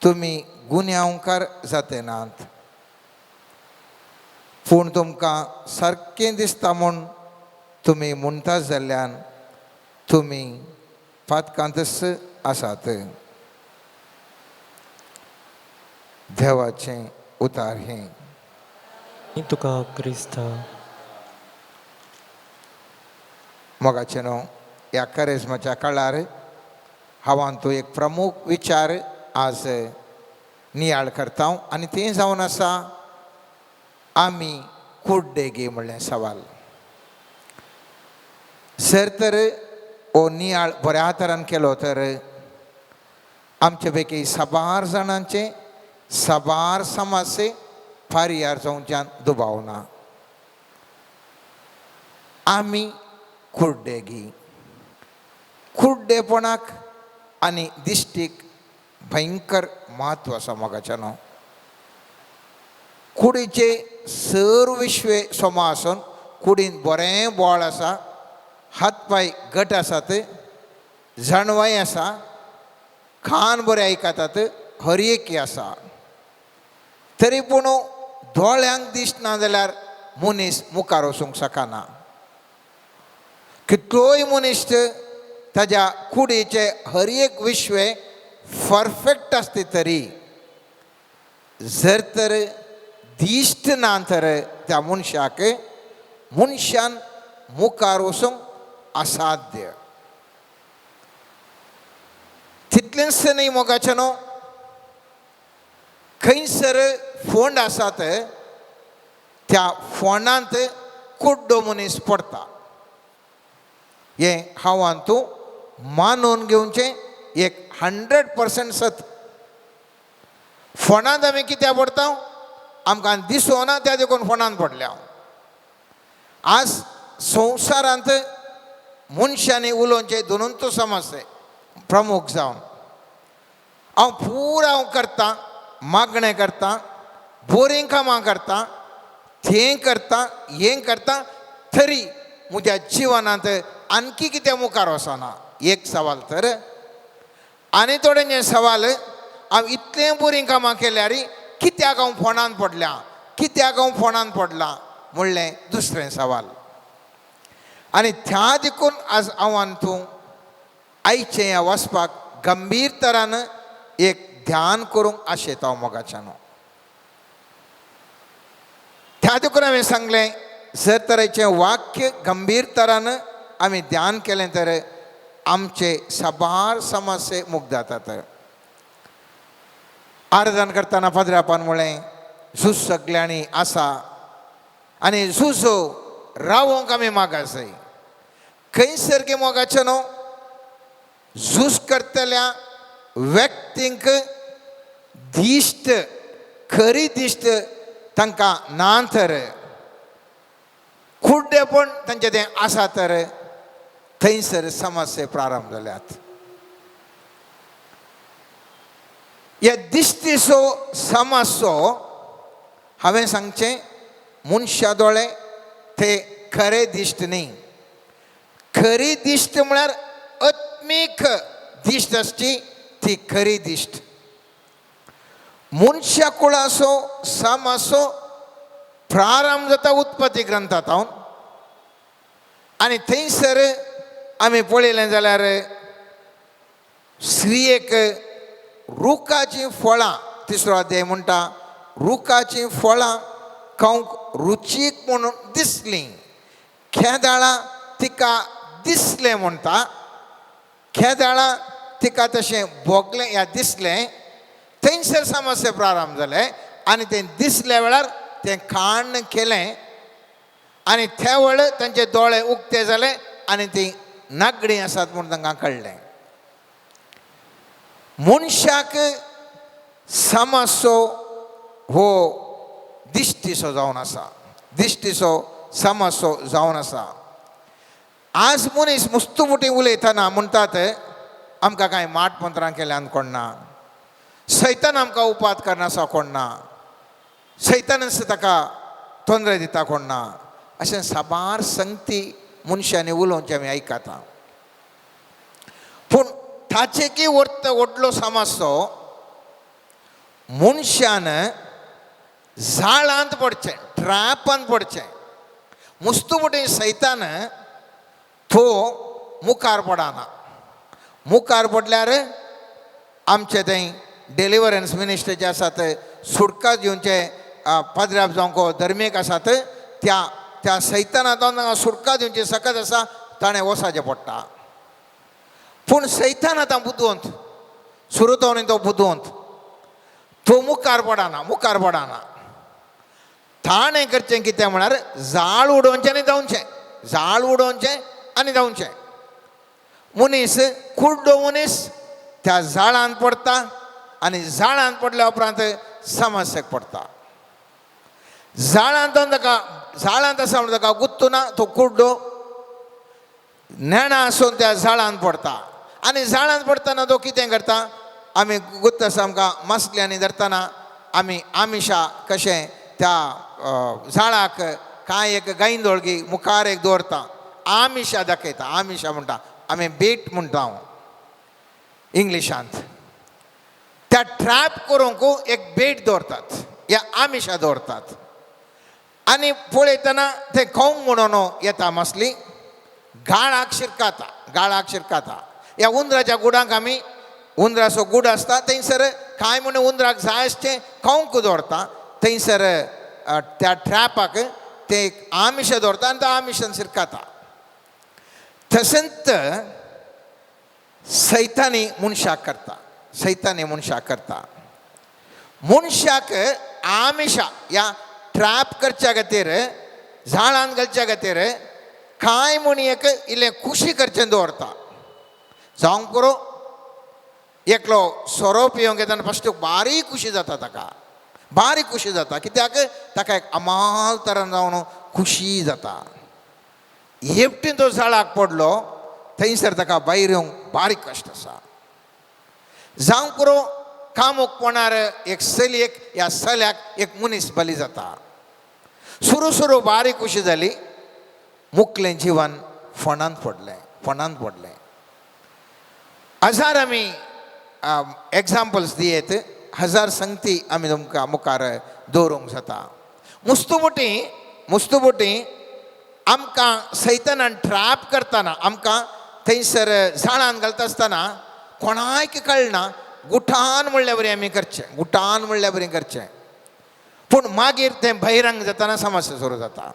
तुमी गुन्यांवकार जाते नात पूण तुमकां सारकें दिसता म्हूण तुमी म्हणटा जाल्यार तुमी पातकांतच आसात देवाचें उतार हें तुका क्रिस्ता मोगाचें न्हू ह्या करेजमाच्या काळार हांवान तो एक प्रमुख विचार आज नियाळ करता आनी तें जावन आसा आमी कुड्डे गे म्हणलें सवाल जर तर हो नियाळ बऱ्या तरान केलो तर आमचे पैकी साबार जाणांचे साबार समाजचे फारियार जावच्यान दुबाव ना आमी कुड्डेगी कुड्डेपणाक आनी दिश्टीक भयंकर म्हत्व आसा मोगाच्या न्हू कुडीचे सर्व विश्वे सोमा आसून कुडीन बरें बोळ आसा हात पाय घट आसात जणवाय आसा खान बरें आयकतात हरएकी आसा तरी पूण दोळ्यांक दिसना जाल्यार मनीस मुखार वचूंक शकना कितलोय मनीस ताज्या कुडीचे हर एक विश्वे परफेक्ट आसता तरी जर तर दिश्ट ना तर त्या मनशान मुखार वचूंक असाध्य तितलेंच न्ही मोगाचें न्हू खंयसर फोंड आसात त्या फोंडांत कुड्डो मनीस पडटा हें हांवान तूं मानून घेवचें एक 100% सत फोंडांत आमी कित्याक पडटा आमकां दिसोना त्या देखून फोंडांत पडल्या आज संवसारांत मनशांनी उलोवचें दोनूच समस्या प्रमुख जावन हांव करतां मागणें करतां बोरीं कामां करतां तें करतां हें करतां तरी म्हज्या जिवनांत आणकी कितें मुखार वचना एक सवाल तर आनी थोडेंशे सवाल हांव इतलें बोरीं कामां केल्यार कित्याक हांव फोंडांत पडल्या कित्याक हांव फोंडांत पडलां म्हणलें दुसरें सवाल आनी त्या देखून आज हांवान तूं आयचें ह्या वचपाक गंभीर तरान एक ध्यान करूंक आशेता हांव मोगाच्यान त्या देखून हांवें सांगलें जर तरेचें वाक्य गंभीर तरान आमी ध्यान केलें तर आमचे साबार समस्ये मुक्त जातात आराधन करतना पाद्र्यापान म्हळें झूज सगल्यांनी आसा आनी झुजो रावोंक आमी मागास जाय खंयसर गे मोगाचें न्हू झूज करतल्या व्यक्तींक दिश्ट खरी दिश्ट तांकां ना तर कुड्डेपण तांचें तें आसा तर थंयसर समस्या प्रारंभ जाल्यात ह्या दिश्टीचो समस्यो हांवें सांगचें मनशा दोळे ते खरे दिश्ट न्ही खरी दिश्ट म्हळ्यार आत्मीक दिश्ट आसची ती खरी दिश्ट मनशा कुळाचो समस्यो प्रारंभ जाता उत्पत्ती ग्रंथांत आनी थंयसर आमी पळयलें जाल्यार स्त्रियेक रुखाची फळां 3रो अध्याय म्हणटा रुखाची फळां खावंक रुचीक म्हणून दिसलीं खेदाळां तिका दिसलें म्हणटा खेदाळां तिका तशें भोगलें या दिसलें थंयसर समस्या प्रारंभ जाले आनी तें दिसल्या वेळार तें खाण केलें आनी त्या वेळ तांचे दोळे उक्ते जाले आनी तीं नागडीं आसात म्हूण तांकां कळ्ळें मनशाक समस्यो हो दिश्टीचो जावन आसा दिश्टीचो समस्यो जावन आसा आज मनीस मुस्तमुटी उलयतना म्हणटात आमकां कांय माट मंत्रां केल्यान कोण ना सैतान आमकां उपात करनासो कोण ना सैतानच ताका तोंदरे दिता कोण ना अशें साबार संगती मनशांनी उलोवचें आमी आयकता पूण ताचेकी व्हडलो समस्यो मनशान जाळांत पडचें ट्रॅपांत पडचें मुस्तमुटी सैतान तो मुखार पडना मुखार पडल्यार आमचे थंय डेलिव्हरन्स मिनिस्टर जे आसात सुटका दिवचे पाद्र्याप जावंक धर्मीक आसात त्या सैतानांतून तांकां सुटका दिवची सकत आसा ताणें वचचें पडटा पूण सैतान आतां बुदवंत सुरू तो बुदवंत तो मुखार पडना ताणें करचें कितें म्हळ्यार जाळ उडोवचें आनी जावचें मनीस कुड्डो मनीस त्या जाळांत पडटा आनी जाळांत पडल्या उपरांत समस्येक पडटा जाळांत आसा म्हणून ताका गुत्तू ना तो कुड्डो नेणा आसून त्या जाळांत पडटा आनी जाळांत पडटना तो कितें करता आमी गुत्त आसा आमकां मसल्यांनी धरतना आमी आमिशा कशें त्या झाडाक कांय एक गायंदोळगी मुखार एक दवरता आमिशा दाखयता आमिशा म्हणटा आमी बेट म्हणटा हांव इंग्लिशांत त्या ट्रॅप करूंक एक बेट दवरतात या आमिशा दवरतात आनी पळयतना ते खावंक म्हणून येता मसली गाळाक शिरकाता ह्या उंदराच्या गुडांक आमी उंदराचो गूड आसता थंयसर कांय म्हणून उंदराक जाय आसचें खावंक दवरता थंयसर त्या ट्रॅपाक ते एक आमिशा दवरता आनी त्या आमिशान शिरकाता तशेंच सैतानी मनशाक करता मनशाक आमिशा या ट्रॅप करच्या खातीर झाडांत घालच्या खातीर कांय म्हणी एक इल्लें खुशी करचें दवरता जावंक पुरो एकलो सोरो पिवंक येतना फस्ट बारीक खुशी जाता कित्याक ताका एक अमाल तरान जावन खुशी जाता हेपटीन तो झाडाक पडलो थंयसर ताका भायर येवंक बारीक कश्ट आसा जावंक पुरो कामूक पोणार एक चलयेक या चल्याक एक मनीस बली जाता सुरू बारीक खुशी जाली मुखलें जिवन फोंडांत पडलें हजार आमी एग्जाम्पल्स दियेत हजार संगती आमी तुमकां मुखार दवरूंक जाता मुस्तमुटी आमकां सैतानान ट्रॅप करतना आमकां थंयसर झाडांत घालता आसतना कोणायक कळना गुठान म्हणल्या बरें करचें पूण मागीर तें बहिरंग जातना समस्या सुरू जाता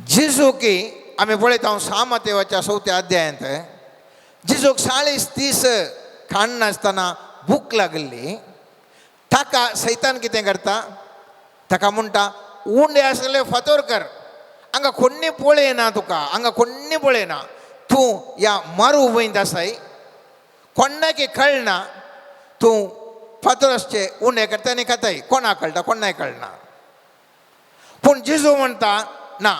जेजूकी आमी पळयता हांव 6 मत्तेवाच्या 4थ्या अध्यायांत जेजूक 40-30 खाण नासतना भूक लागली ताका सैतान कितें करता ताका म्हणटा उंडे आसले फातोर कर हांगा कोण्णी पळयना तूं ह्या मारू वयत आसाय कोणाक कळना तूं फातोर आसचे उंडे करता आनी खाताय कोणाक कळटा कोणाक कळना पूण जेजू म्हणटा ना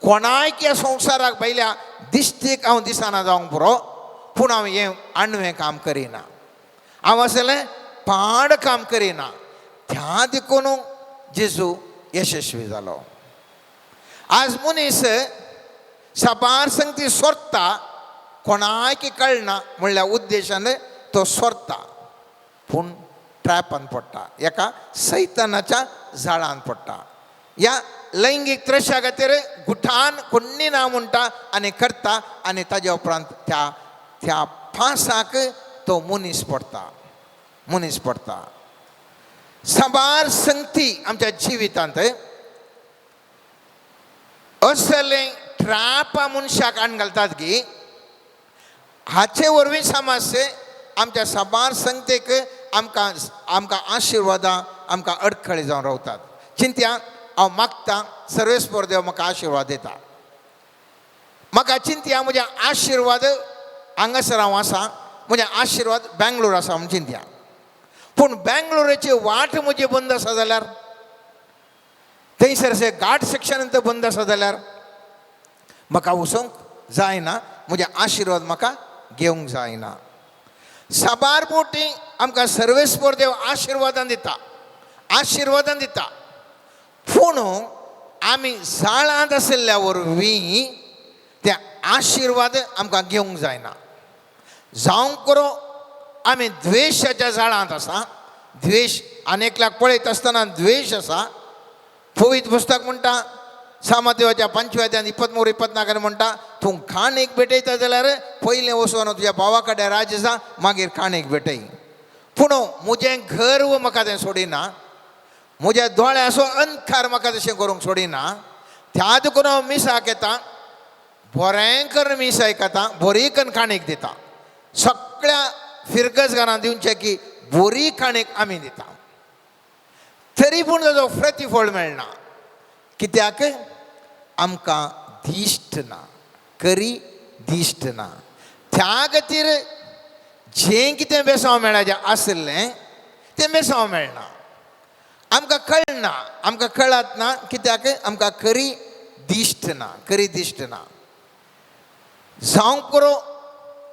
कोणायक ह्या संवसाराक भायल्या दिश्टीक हांव दिसना जावंक पुरो पूण हांव हें आडवें काम करिना हांव असलें पाड काम करिना त्या देखून जेजू यशस्वी जालो आज मनीस साबार संगती सोरता कोणायक कळना म्हणल्या उद्देशान तो सोरता पूण ट्रॅपान पडटा एका सैतानाच्या जाळांत पडटा ह्या लैंगीक त्रस्या खातीर गुठान कोण्णी ना म्हणटा आनी करता आनी ताज्या उपरांत त्या फासाक तो मनीस पडटा सबार संगती आमच्या जिवितांत असले ट्रॅप मनशाक आण घालतात की हाचे वरवीं समाज आमच्या सबार संगतेक आमकां आशिर्वादां आमकां अडखळी जावन रावतात. चिंत्या हांव मागतां सर्वेस्पर देव म्हाका आशिर्वाद दिता. म्हाका चिंत्या म्हजे आशिर्वाद हांगासर हांव आसा, म्हजे आशिर्वाद बेंगलोर आसा म्हूण चिंत्या. पूण बेंगलोराची वाट म्हजी बंद आसा जाल्यार, थंयसर अशें घाट सेक्शन बंद आसा जाल्यार म्हाका वचूंक जायना, म्हजे आशिर्वाद म्हाका घेवंक जायना. साबार पोटी आमकां सर्वेस्पर देव आशिर्वादां दिता. पूण आमी जाळांत आशिल्ल्या वरवीं ते आशिर्वाद आमकां घेवंक जायना. जावं करो आमी द्वेशाच्या जाळांत आसा. द्वेश अनेकल्याक पळयत आसतना द्वेश आसा. पवित्र पुस्तक म्हणटा सामादेवाच्या 25:23-24 म्हणटा, तूं खाणेक भेटयता जाल्यार पयलें वचून तुज्या भावा कडेन राज जा, मागीर खाणेक भेटय. पूण म्हजें घर म्हाका तें सोडिना, म्हज्या दोळ्याचो अंधकार म्हाका तशें करूंक सोडिना. त्या देखून हांव मिसाक येता, बरें मीस आयकता, बरी करून खाणेक दिता. सगळ्या फिरगजगारांक दिवचें की बरी खाणेक आमी दिता. तरी पूण ताजो प्रतिफळ मेळना. कित्याक आमकां दिश्ट ना, करी दिश्ट ना. त्या खातीर जें कितें बेसांव मेळाचें आसलें तें बेसांव मेळना. आमकां कळना, आमकां कळत ना. कित्याक आमकां करी दिश्ट ना. जावं करो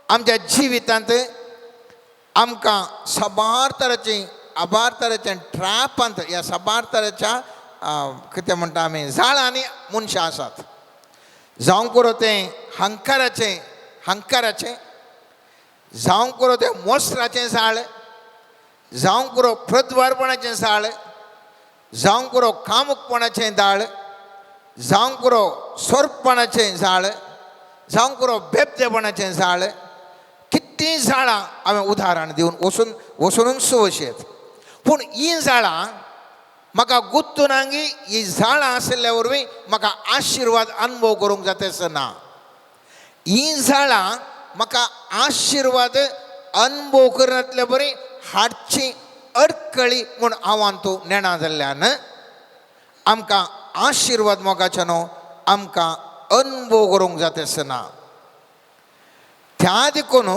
आमच्या जिवितांत आमकां साबार तरेचें ट्रॅपांत, ह्या साबार तरेच्या कितें म्हणटा आमी जाळांनी मनशां आसात. जावं करो तें हंकाराचें, जावं करो तें मोस्त्राचें जाळ, जावं करो प्रद्वारपणाचें जाळ, जावं करो कामुकपणाचें दाळ, जावं करो सोरपणाचें जाळ, जावं करो बेबदेपणाचें जाळ. कितलीं जाळां हांवें उदाहरण दिवन वचून सुवशेत. पूण हीं जाळां म्हाका गुत्तुनांगी हीं जाळां आशिल्ल्या वरवीं म्हाका आशिर्वाद अनुभव करूंक जाता ना. हीं जाळां म्हाका आशिर्वाद अनुभव करनातल्या बरी हाडची अडकळी म्हूण हांवान तूं नेणा जाल्ल्यान आमकां आशिर्वाद मोगाचे न्हू, आमकां अनुभव करूंक जाता ना. त्या देखून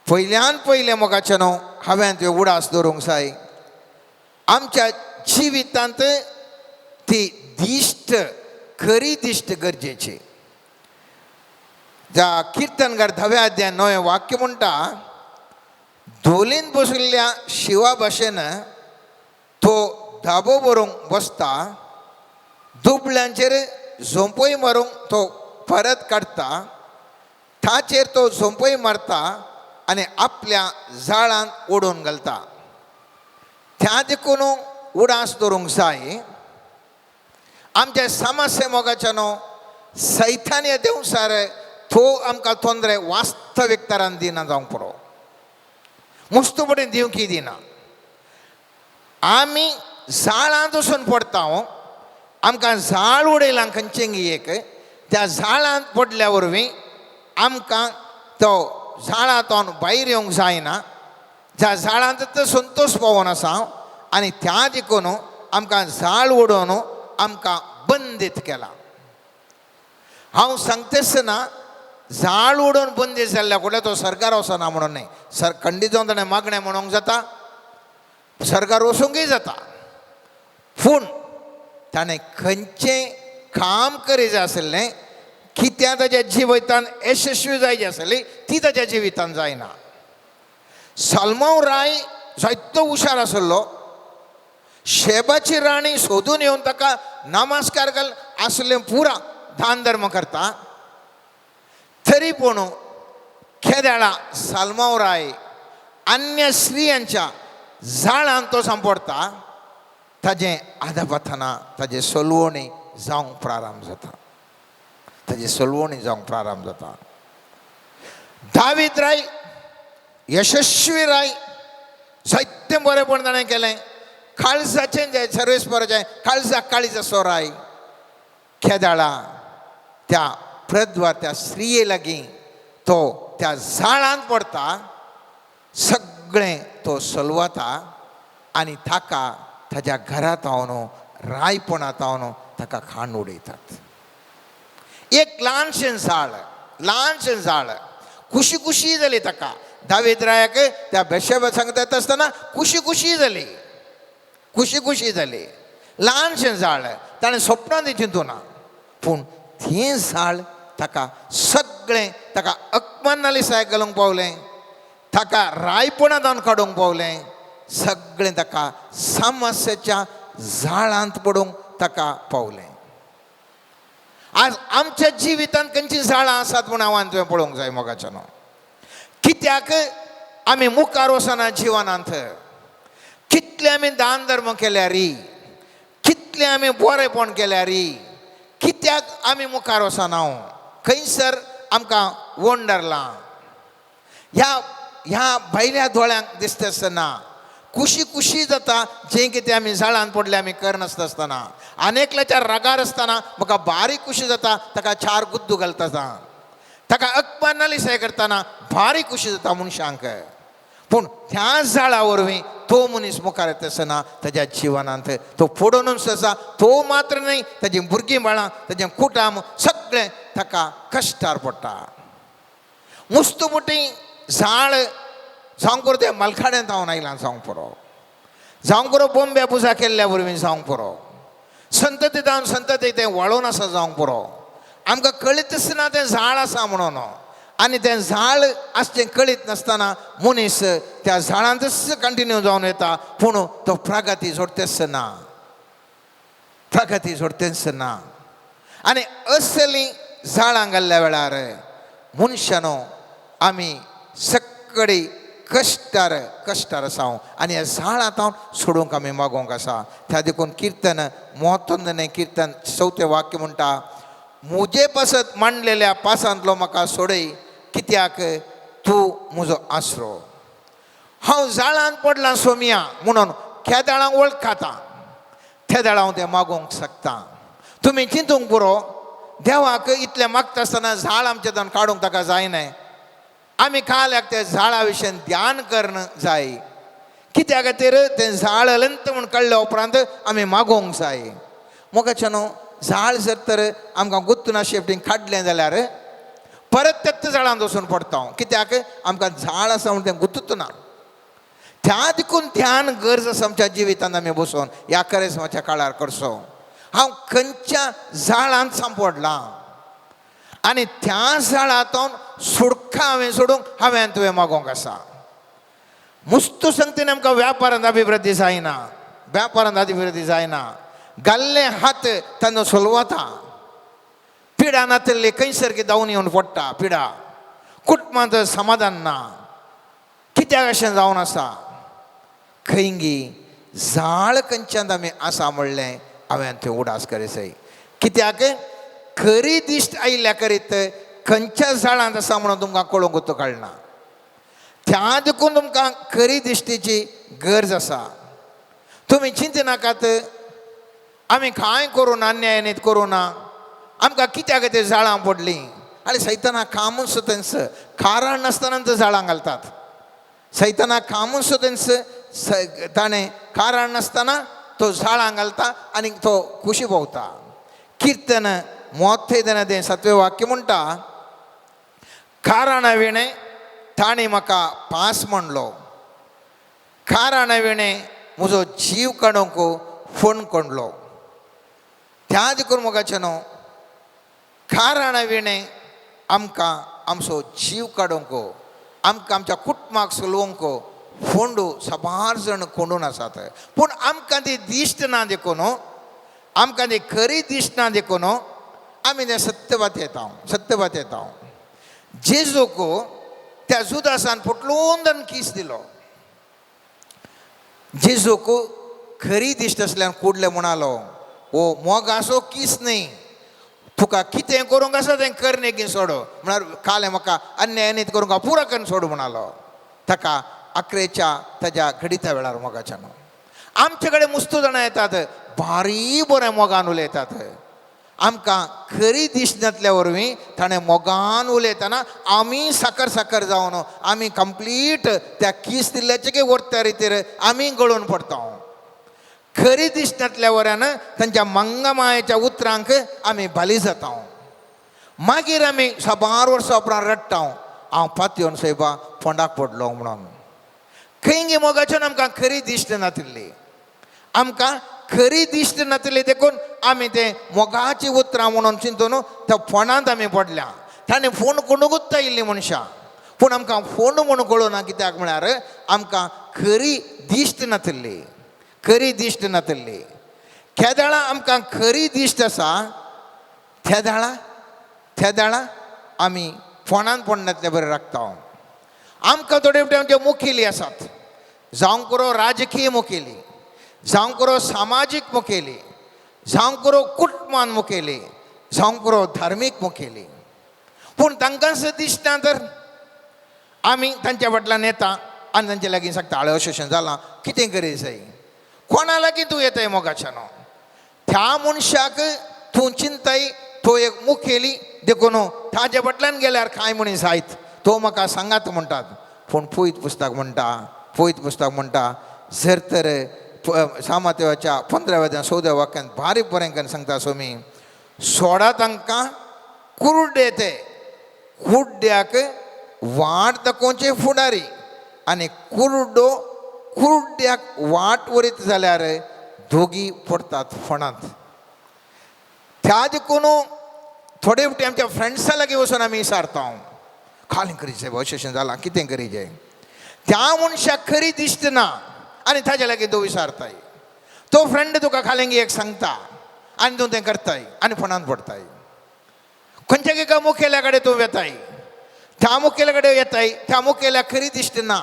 पयल्यान पयलें मोगाचें न्हू हांवें तुवें उडास दवरूंक जाय. आमच्या जिवितांत ती खरी दिश्ट गरजेची. ज्या किर्तनकार 10व्या अध्यायान 9वें वाक्य म्हणटा, धोलीन बशिल्ल्या शिवा भाशेन तो धाबो भरूंक बसता, दुबळ्यांचेर झोंपय मारूंक तो परत काडटा, ताचेर तो झोंपय मारता आनी आपल्या जाळांत ओडून घालता. त्या देखून उडास दवरूंक जाय. आमच्या समस्या मोगाचे न्हू सैतानीय देवसार तो आमकां तोंदरे वास्तवीक तरान दिना जावंक पुरो, मुस्तुपडीन दिवंकी दिना. आमी जाळांत वचून पडटा. आमकां जाळ उडयलां खंयचेंय एक, त्या जाळांत पडल्या वरवीं आमकां तो जाळांतून भायर येवंक जायना. ज्या जाळांत तो संतोश पावोन आसा आनी त्या देखून आमकां जाळ उडोवन आमकां बंदीत केला. हांव सांगतासतना जाळ उडोवन बंदीत जाल्ल्या कडल्यान तो सरकार वचना म्हणून न्ही. खंडीत जावन ताणें मागणें म्हणूंक जाता, सरकार वचूंकय जाता. पूण ताणें खंयचें काम करी जाय आसलें, कित्याक ताच्या जिवितांत यशस्वी जायची आसली ती ताच्या जिवितांत जायना. सलमोन राय जायतो हुशार आसलो. शेबाची राणी सोदून येवन ताका नमस्कार घाल आसलें पुरा दान धर्म करता. तरी पूण केदेळा सलमोन राय अन्य स्त्रियांच्या जाळांत तो सांपडटा. ताजें आदपतना ताजे सलवणी जावंक प्रारंभ जाता. दावीद राय यशस्वी राय साहित्य बरेपण ताणें केलें काळजाचें जें सर्वेस्पराचें काळजा काळीज सोराय खेदाळा त्या प्रद्वा त्या स्त्रिये लागीं तो त्या झाडांत पडटा सगळें तो सलवता आनी ताका ताच्या घरांत हांव रायपणांत हांव ताका खाण उडयतात. एक ल्हानशें झाड खुशी जाली ताका. दावीद रायाक त्या बेशेबा सांगता येता आसतना खुशी जाली. ल्हानशें झाड ताणें स्वप्नांत चिंतूं ना पूण तें झाड ताका सगळें ताका अकमानालिसाय घालूंक पावलें, ताका रायपणांत हाडून काडूंक पावलें, सगळें ताका सामस्याच्या झाडांत पडूंक ताका पावलें. आज आमच्या जिवितांत खंयचीं झाडां आसात म्हूण हांव तुवें पळोवंक जाय मोगाच्यान. कित्याक आमी मुखार वचना जिवनांत, कितले आमी दान धर्म केल्या री, कितले आमी बरेपण केल्या री, कित्याक आमी मुखार वचना. खंयसर आमकां वंडरला ह्या भायल्या दोळ्यांक दिसता आसतना खुशी जाता जें कितें आमी झाडांत पडले आमी करनासता आसतना. आनेकल्याच्या रागार आसतना म्हाका बारीक खुशी जाता ताका 4 गुद्दू घालता, ताका अकमानालिसाय करतना बारीक खुशी जाता मनशांक. पूण त्या झाडा वरवीं तो मनीस मुखार येता आसतना ताच्या जिवनांत तो पडूनच आसा. तो मात्र न्हय, ताजी भुरगीं बाळां, ताजें कुटुंब सगळें ताका कश्टार पडटा. मुस्तमुटी झाड जावं करून तें मलखाड्यांत हांव आयलां जावंक पुरो, जावं करून बोंबे पुजा केल्ल्या वरवीं जावंक पुरो, संतती जावन संतती तें वळोन आसा जावंक पुरो, आमकां कळीत आसतना तें झाड आसा म्हणून. आनी तें झाड आसचें कळीत नासतना मनीस त्या झाडांतच कंटिन्यू जावन येता पूण तो प्रगती जोडटेच ना. आनी असलीं झाडां घाल्ल्या वेळार मनशानो आमी सगळीं कश्टार आसा आनी ह्या झाडांत हांव सोडूंक आमी मागोवंक आसा. त्या देखून कीर्तन 31 कीर्तन 4 वाक्य म्हणटा, मुजे पासत मांडलेल्या पासांतलो म्हाका सोडय, कित्याक तूं म्हजो आसरो. हांव झाडांत पडलां सोमिया म्हणून खेदाळांक वळखाता, त्या हांव तें मागोवंक शकता. तुमी चिंतूंक पुरो, देवाक इतलें मागता आसतना झाड आमचे जावन काडूंक ताका जायना. आमी काल्याक त्या झाडा विशयी ध्यान करणं जाय. कित्या खातीर तें झाड अनंत म्हूण कळ्ळ्या उपरांत आमी मागोवंक जाय. मोगाच्यानो झाड जर तर आमकां गुत्तून शेपटीन काडलें जाल्यार परत त्याच झाडांत वचून पडटा. कित्याक आमकां झाड आसा म्हूण तें गुंतूच ना. त्या देखून ध्यान गरज आसा आमच्या जिवितांत आमी बसून ह्या करेस्माच्या काळार करचो. हांव खंयच्या झाडांत सांपडलां आनी त्या झाडांतून सुडका हांवें सोडूंक हांवें तुवें मागोवंक आसा. मुस्तू संगतीन आमकां व्यापारांत अभिवृद्धी जायना. घाल्ले हात तांदो सोलवता. पिडा नातल्ली खंयसर जावन येवन पडटा पिडा. कुटुंबांत समाधान ना. कित्याक अशें जावन आसा? खंयगी झाड खंयच्यान आमी आसा म्हणलें हांवें तें उडास करीसय. कित्याक खरी दिश्ट आयिल्ल्या करीत खंयच्या झाडांत आसा म्हणून तुमकां कळूंक कळना. त्या देखून तुमकां खरी दिश्टेची गरज आसा. तुमी चिंतनाकात आमी कांय करूं ना, अन्याय न्हीद करूं ना, आमकां कित्याक तें झाडां पडलीं. आनी सैतानाक कामूच तेंच कारण नासतना झाडां घालतात. सैतानाक कामूच तेंच ताणें कारण नासतना तो झाडां घालता आनी तो खुशी भोंवता. कीर्तन 37 वाक्य म्हणटा, कारण विणे ताणी म्हाका पास म्हणलो, कारण विणे म्हजो जीव काडूंक फोण कोणलो. त्या देखून मोगाचे न्हू, कारण विणे आमकां आमचो जीव काडूंक, आमकां आमच्या कुटुंबाक सोलवंक फोंडू साबार जण कोंडून आसात. पूण आमकां ती दिश्ट ना देखून, आमकां ती खरी दिश्ट ना देखून आमी तें सत्यवात येता. जेजूक त्या जुदासान फुटलून ताणें किस दिलो. जेजूक खरी दिश्ट आसल्यान कुडले म्हणालो, ओ मोगाचो किस न्ही, तुका कितें करूंक आसा तें करणे की सोड. म्हळ्यार कालें म्हाका अन्याय न्हीद करूंक पुरो करून सोड म्हणालो. ताका 11च्या ताच्या घडीच्या वेळार मोगाच्यान आमचे कडेन मुस्तू जाणां येतात भारी बरें मोगान उलयतात आमकां खरी दिसनातल्या वरवीं ताणें मोगान उलयतना आमी साकर साकर जावन आमी कंप्लीट त्या किस दिल्ल्याचे वर्त्या रितीर आमी गळून पडटा खरी दिसनातल्या वरान तांच्या मंगा मायेच्या उतरांक आमी बाली जाता मागीर आमी साबार वर्सां उपरांत रडटा हांव पातयेवन सायबा फोंडाक पडलो म्हणून खंय मोगाच्यान आमकां खरी दिश्ट नातिल्ली आमकां खरी दिश्ट नातिल्ली देखून आमी ते मोगाची उतरां म्हणून चिंतून त्या फोंडांत आमी पडल्या ताणें फोन कोणूच येयल्ली मनशां पूण आमकां फोन म्हणून कळूना कित्याक म्हळ्यार आमकां खरी दिश्ट नातिल्ली खरी दिश्ट नातिल्ली केदाळां आमकां खरी दिश्ट आसा त्या दाळा आमी फोंडांत पडनातले बरें राखता आमकां थोडे फावटी आमचे मुखेली आसात जावं करो राजकीय मुखेली जावं करो सामाजीक मुखेली जावं करो कुटुंबान मुखेली जावं करो धार्मीक मुखेली पूण तांकां सुद्दां दिसता तर आमी तांच्या फाटल्यान येता आनी तांचे लागीं सांगता आळे अशें जालां कितें करी जाय कोणा लागीं तूं येताय मोगाच्यान त्या मनशाक तूं चिंताय तो एक मुखेली देखून ताजे फाटल्यान गेल्यार कांय मनीस जायत तो म्हाका सांगात म्हणटात पूण पयत पुस्तक म्हणटा जर तर सामातेवाच्या 15व्या 14व्या वाक्यांत भारी बरें सांगता सोमी सोडा तांकां कुर्डे ते कुड्ड्याक वाट दाखोवचे फुडारी आनी कुर्ड्याक वाट वरीत जाल्यार दोगी पडटात फोंडांत त्या देखून थोडे फावटी आमच्या फ्रेंड्सां लागीं वचून आमी विचारता खाली करी जाय अशें जालां कितें करी जाय त्या मनशाक खरी दिश्ट ना आनी ताजे लागीं तूं विचारताय तो फ्रेंड तुका खालेंगी एक सांगता आनी तूं तें करताय आनी फोंडांत पडताय खंयच्या एका मुखेल्या कडेन तूं वेताय त्या मुखेल्या कडेन येताय त्या मुखेल्याक खरी दिश्ट ना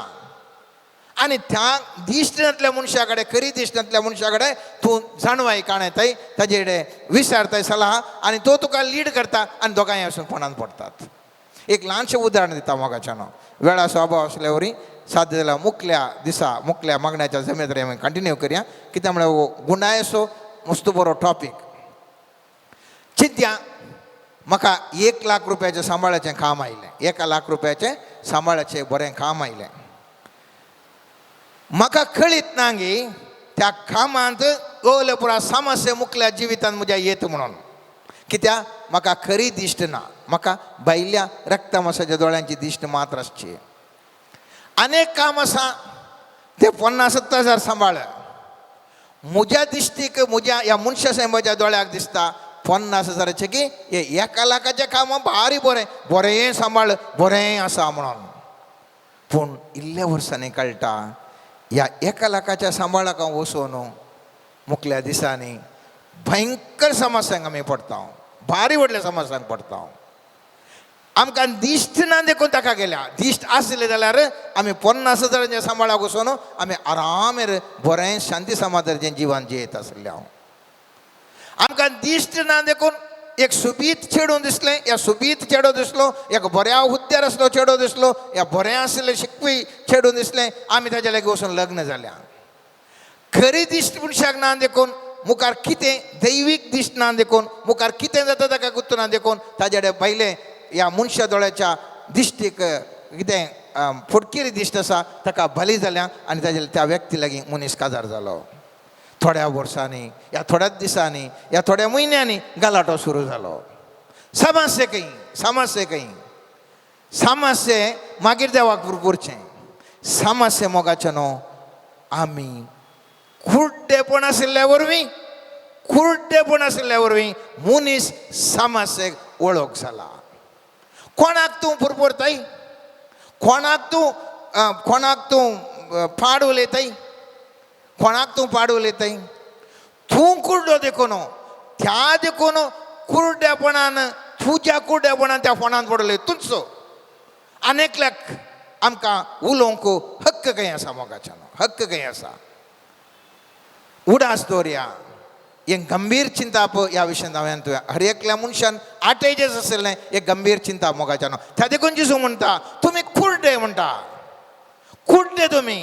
आनी त्या दिश्ट नातल्या मनशा कडेन खरी दिश्ट नातल्या मनशा कडेन तूं जाणवाय काणयताय ताजे कडेन विचारताय सलाह आनी तो तुका लीड करता आनी दोगांय वचून फोंडांत पडटात एक ल्हानशें उदाहरण दिता मोगाच्यान वेळाचो अभाव आसल्या वरी साध्य जाल्यार मुखल्या मागण्याच्या जमेदारी आमी कंटिन्यू करया कित्याक म्हळ्यार गुंडायसो मस्त बरो टॉपीक चिंत्या म्हाका 1 लाख रुपयाचें सांबाळाचें काम आयलें 1 लाख रुपयाचें सांबाळाचें बरें काम आयलें म्हाका कळीत ना गे त्या कामांत गवले पुरा समस्या मुखल्या जिवितांत म्हज्या येत म्हणून कित्याक म्हाका खरी दिश्ट ना म्हाका भायल्या रक्तमासाच्या दोळ्यांची दिश्ट मात्र आसची अनेक काम आसा ते 50,000 सांबाळ म्हज्या दिश्टीक म्हज्या ह्या मनशा साहेबाच्या दोळ्याक दिसता 50,000चे की हे 1 लाखाचें काम भारी बरें सांबाळ बरें आसा म्हणून पूण इल्ल्या वर्सांनी कळटा ह्या 1 लाखाच्या सांबाळाक हांव वचून मुखल्या दिसांनी भयंकर समस्यांक आमी पडटा भारी व्हडल्या समस्यांक पडटा आमकां दिश्ट ना देखून ताका गेल्या दिश्ट आसले जाल्यार आमी 50,000च्या सांबाळाक वचून आमी आरामेर बरें शांती समाधानाचें जिवन जियेत आसले हांव आमकां दिश्ट ना देखून एक सुबीत चेडूं दिसलें ह्या सुबीत चेडो दिसलो एक बऱ्या हुद्द्यार आसलो चेडो दिसलो ह्या बरें आसलें शिकपी चेडूं दिसलें आमी ताच्या लागीं वचून लग्न जाल्या खरी दिश्ट मनशाक ना देखून मुखार कितें दैवीक दिश्ट ना देखून मुखार कितें जाता ताका गुर्तू ना देखून ताजे कडेन पयलें ह्या मनशा दोळ्याच्या दिश्टीक कितें फुडकिरी दिश्ट आसा ताका भली जाल्या आनी ताजे त्या व्यक्ती लागीं मनीस काजार जालो थोड्या वर्सांनी या थोड्याच दिसांनी या थोड्या म्हयन्यांनी गलाटो सुरू जालो समस्ये मागीर देवाक पुरचें समस्ये मोगाचें न्हू आमी कुर्डेपण आशिल्ल्या वरवीं मनीस समस्येक वळख जाला कोणाक तूं पुरपोरताय कोणाक तूं पाड उलयताय कोणाक तूं पाड उलयताय तूं कुर्डो देखून त्या देखून कुर्डेपणान तुज्या कुर्डेपणान त्या फोंडांत पडले तूंच अनेकल्याक आमकां उलोवंक हक्क खंय आसा मोगाच्यान हक्क खंय आसा उडास दवरया एक गंभीर चिंता ह्या विशयान हांवें तुवें हर एकल्या मनशान 8 एजेस आसलें एक गंभीर चिंता मोगाच्यान त्या देखून जिसू म्हणटा तुमी कुर्डे म्हणटा कुड्डे तुम्ही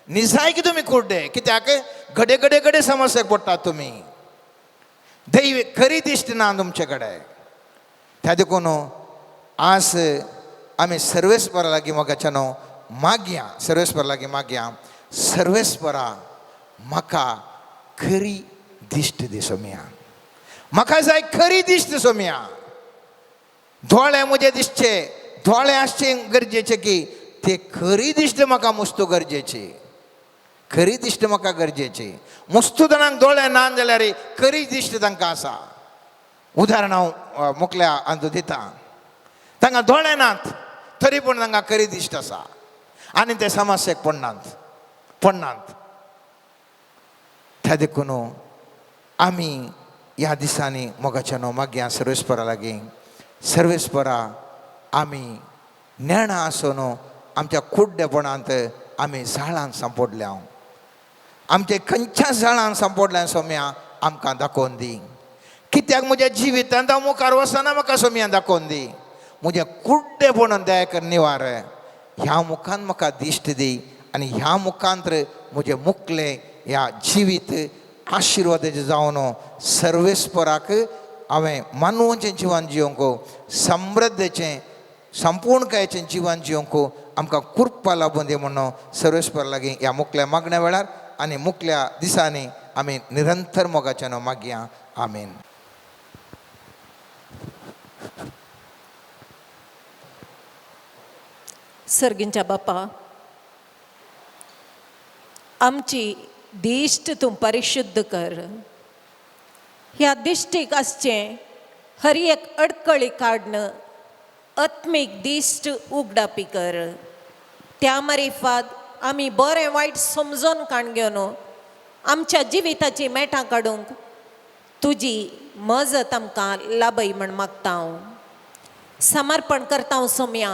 निसाय की तुम्ही कुड्डे कित्याक घडे घडे घडे समस्याक पडटात तुम्ही दैव खरी दिश्ट ना तुमचे कडेन त्या देखून आज आमी सर्वेस्परा लागीं मोगाच्यानो मागया सर्वेस्परा लागीं मागया सर्वेस्परा म्हाका खरी दिश्ट दी सोम्या म्हाका जाय खरी दिश्ट सोम्या दोळे म्हजे दिसचे दोळे आसचे गरजेचे की ते खरी दिश्ट म्हाका मुस्तो गरजेची खरी दिश्ट म्हाका गरजेची मुस्तो जाणांक दोळे ना जाल्यार खरी दिश्ट तांकां आसा उदाहरण हांव मुखल्या अंदू दिता तांकां दोळे नात तरी पूण तांकां खरी दिश्ट आसा आनी ते समस्येक पडनात त्या देखून आमी ह्या दिसांनी मोगाच्यानो मागया सर्वेस्परा लागीं सर्वेस्परा आमी नेणा आसून आमच्या कुड्डेपणांत आमी झाडांत सांपडल्या आमचे खंयच्या झाडांत सांपडल्या सोम्या आमकां दाखोवन दी कित्याक म्हज्या जिवितांत हांव मुखार वचना म्हाका सोम्या दाखोवन दी म्हजें कुड्डेपण दया कर निवार ह्या मुखान म्हाका दिश्ट दी आनी ह्या मुखांत्र म्हजें मुखलें ह्या जिवीत आशिर्वादाचें जावन सर्वेस्पराक हांवें मानवाचें जिवन जिवंक समृद्धेचें संपूर्णकायेचें जिवन जिवंक आमकां कृपा लाभून दी म्हणून सर्वेस्परा लागीं ह्या मुखल्या मागण्या वेळार आनी मुखल्या दिसांनी आमी निरंतर मोगाच्यानो मागया आमीन. सर्गींच्या बापा आमची दिश्ट तूं परिशुद्ध कर ह्या दिश्टीक आसचें हर एक अडकळी काडणं आत्मीक दिश्ट उगडापी कर त्या मारिफात आमी बरें वायट समजून काण घेवन आमच्या जिविताची मेटां काडूंक तुजी मजत आमकां लाभय म्हण मागता हांव समर्पण करता हांव सोम्या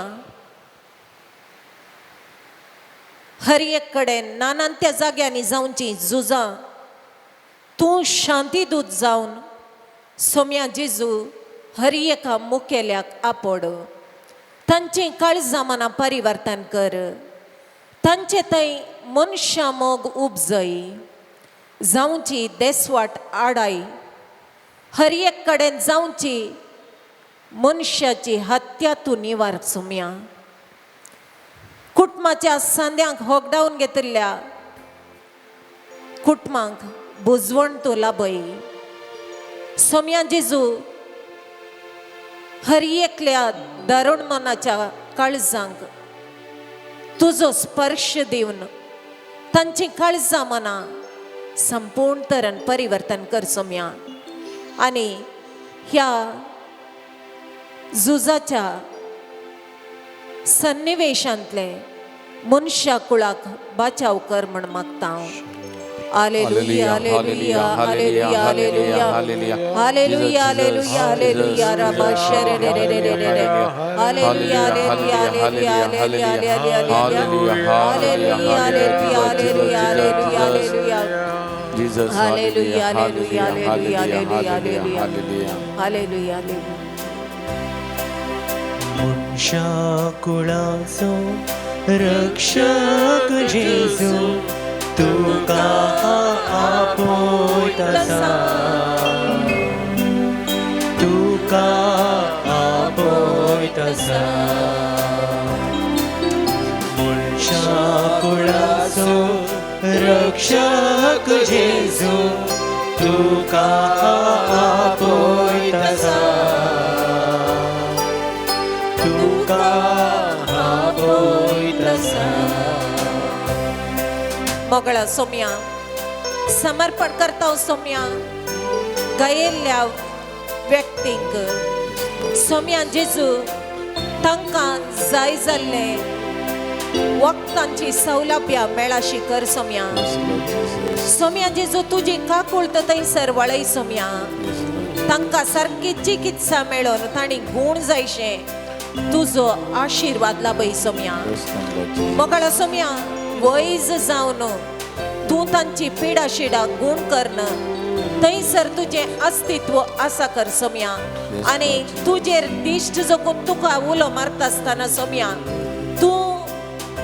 हर एक कडेन नानांत्या जाग्यांनी जावची झुजां तूं शांतीदूत जावन सोम्या जेजू हर एका मुखेल्याक आपड तांचें काळजां मनां परिवर्तन कर तांचे थंय मनशां मोग उपजय जावची देसवाट आडाय हर एक कडेन जावची मनशाची हत्या तूं निवार सोम्या कुटुंबाच्या सांद्यांक होगडावन घेतिल्ल्या कुटुंबांक बुजवण तूं लाभय सोम्या जेजू हर एकल्या दारूण मनाच्या काळजांक तुजो स्पर्श दिवन तांची काळजां मनां संपूर्ण तरेन परिवर्तन कर सोम्या आनी ह्या झुजाच्या सन्निवेशांतले मनशा कुळाक बाचाव कर म्हण मागता हांव. Hallelujah hallelujah hallelujah hallelujah hallelujah hallelujah hallelujah रबा शरे रे रे रे रे रे hallelujah hallelujah hallelujah hallelujah hallelujah hallelujah hallelujah hallelujah hallelujah Jesus, hallelujah hallelujah hallelujah hallelujah hallelujah, hallelujah hallelujah hallelujah मनशा कुळाचो रक्षक जेजू तुका आपोयतसा तुका आपोयतसा मनशा कुळाचो रक्षक जेजू तुका आपोयतसा तुका आपोयतसा. मोगळा सोम्या समर्पण करता सोम्या गयेल्ल्या व्यक्तींक सोम्या जेजू तांकां जाय जाल्ले वखदांची सौलभ्य मेळाशी कर सोम्या सोम्या जेजू तुजी काकुळत थंयसर वळय सोम्या तांकां सारकी चिकित्सा मेळोन तांणी गूण जायशे तुजो आशिर्वाद लाभय सोम्या मोगळा सोम्या वैज जावन तूं तांची पिडा शिडा गूण करन थंयसर तुजें अस्तित्व आसा कर सोम्या आनी तुजेर दिश्ट जगून तुका उलो मारता आसतना सोम्या तूं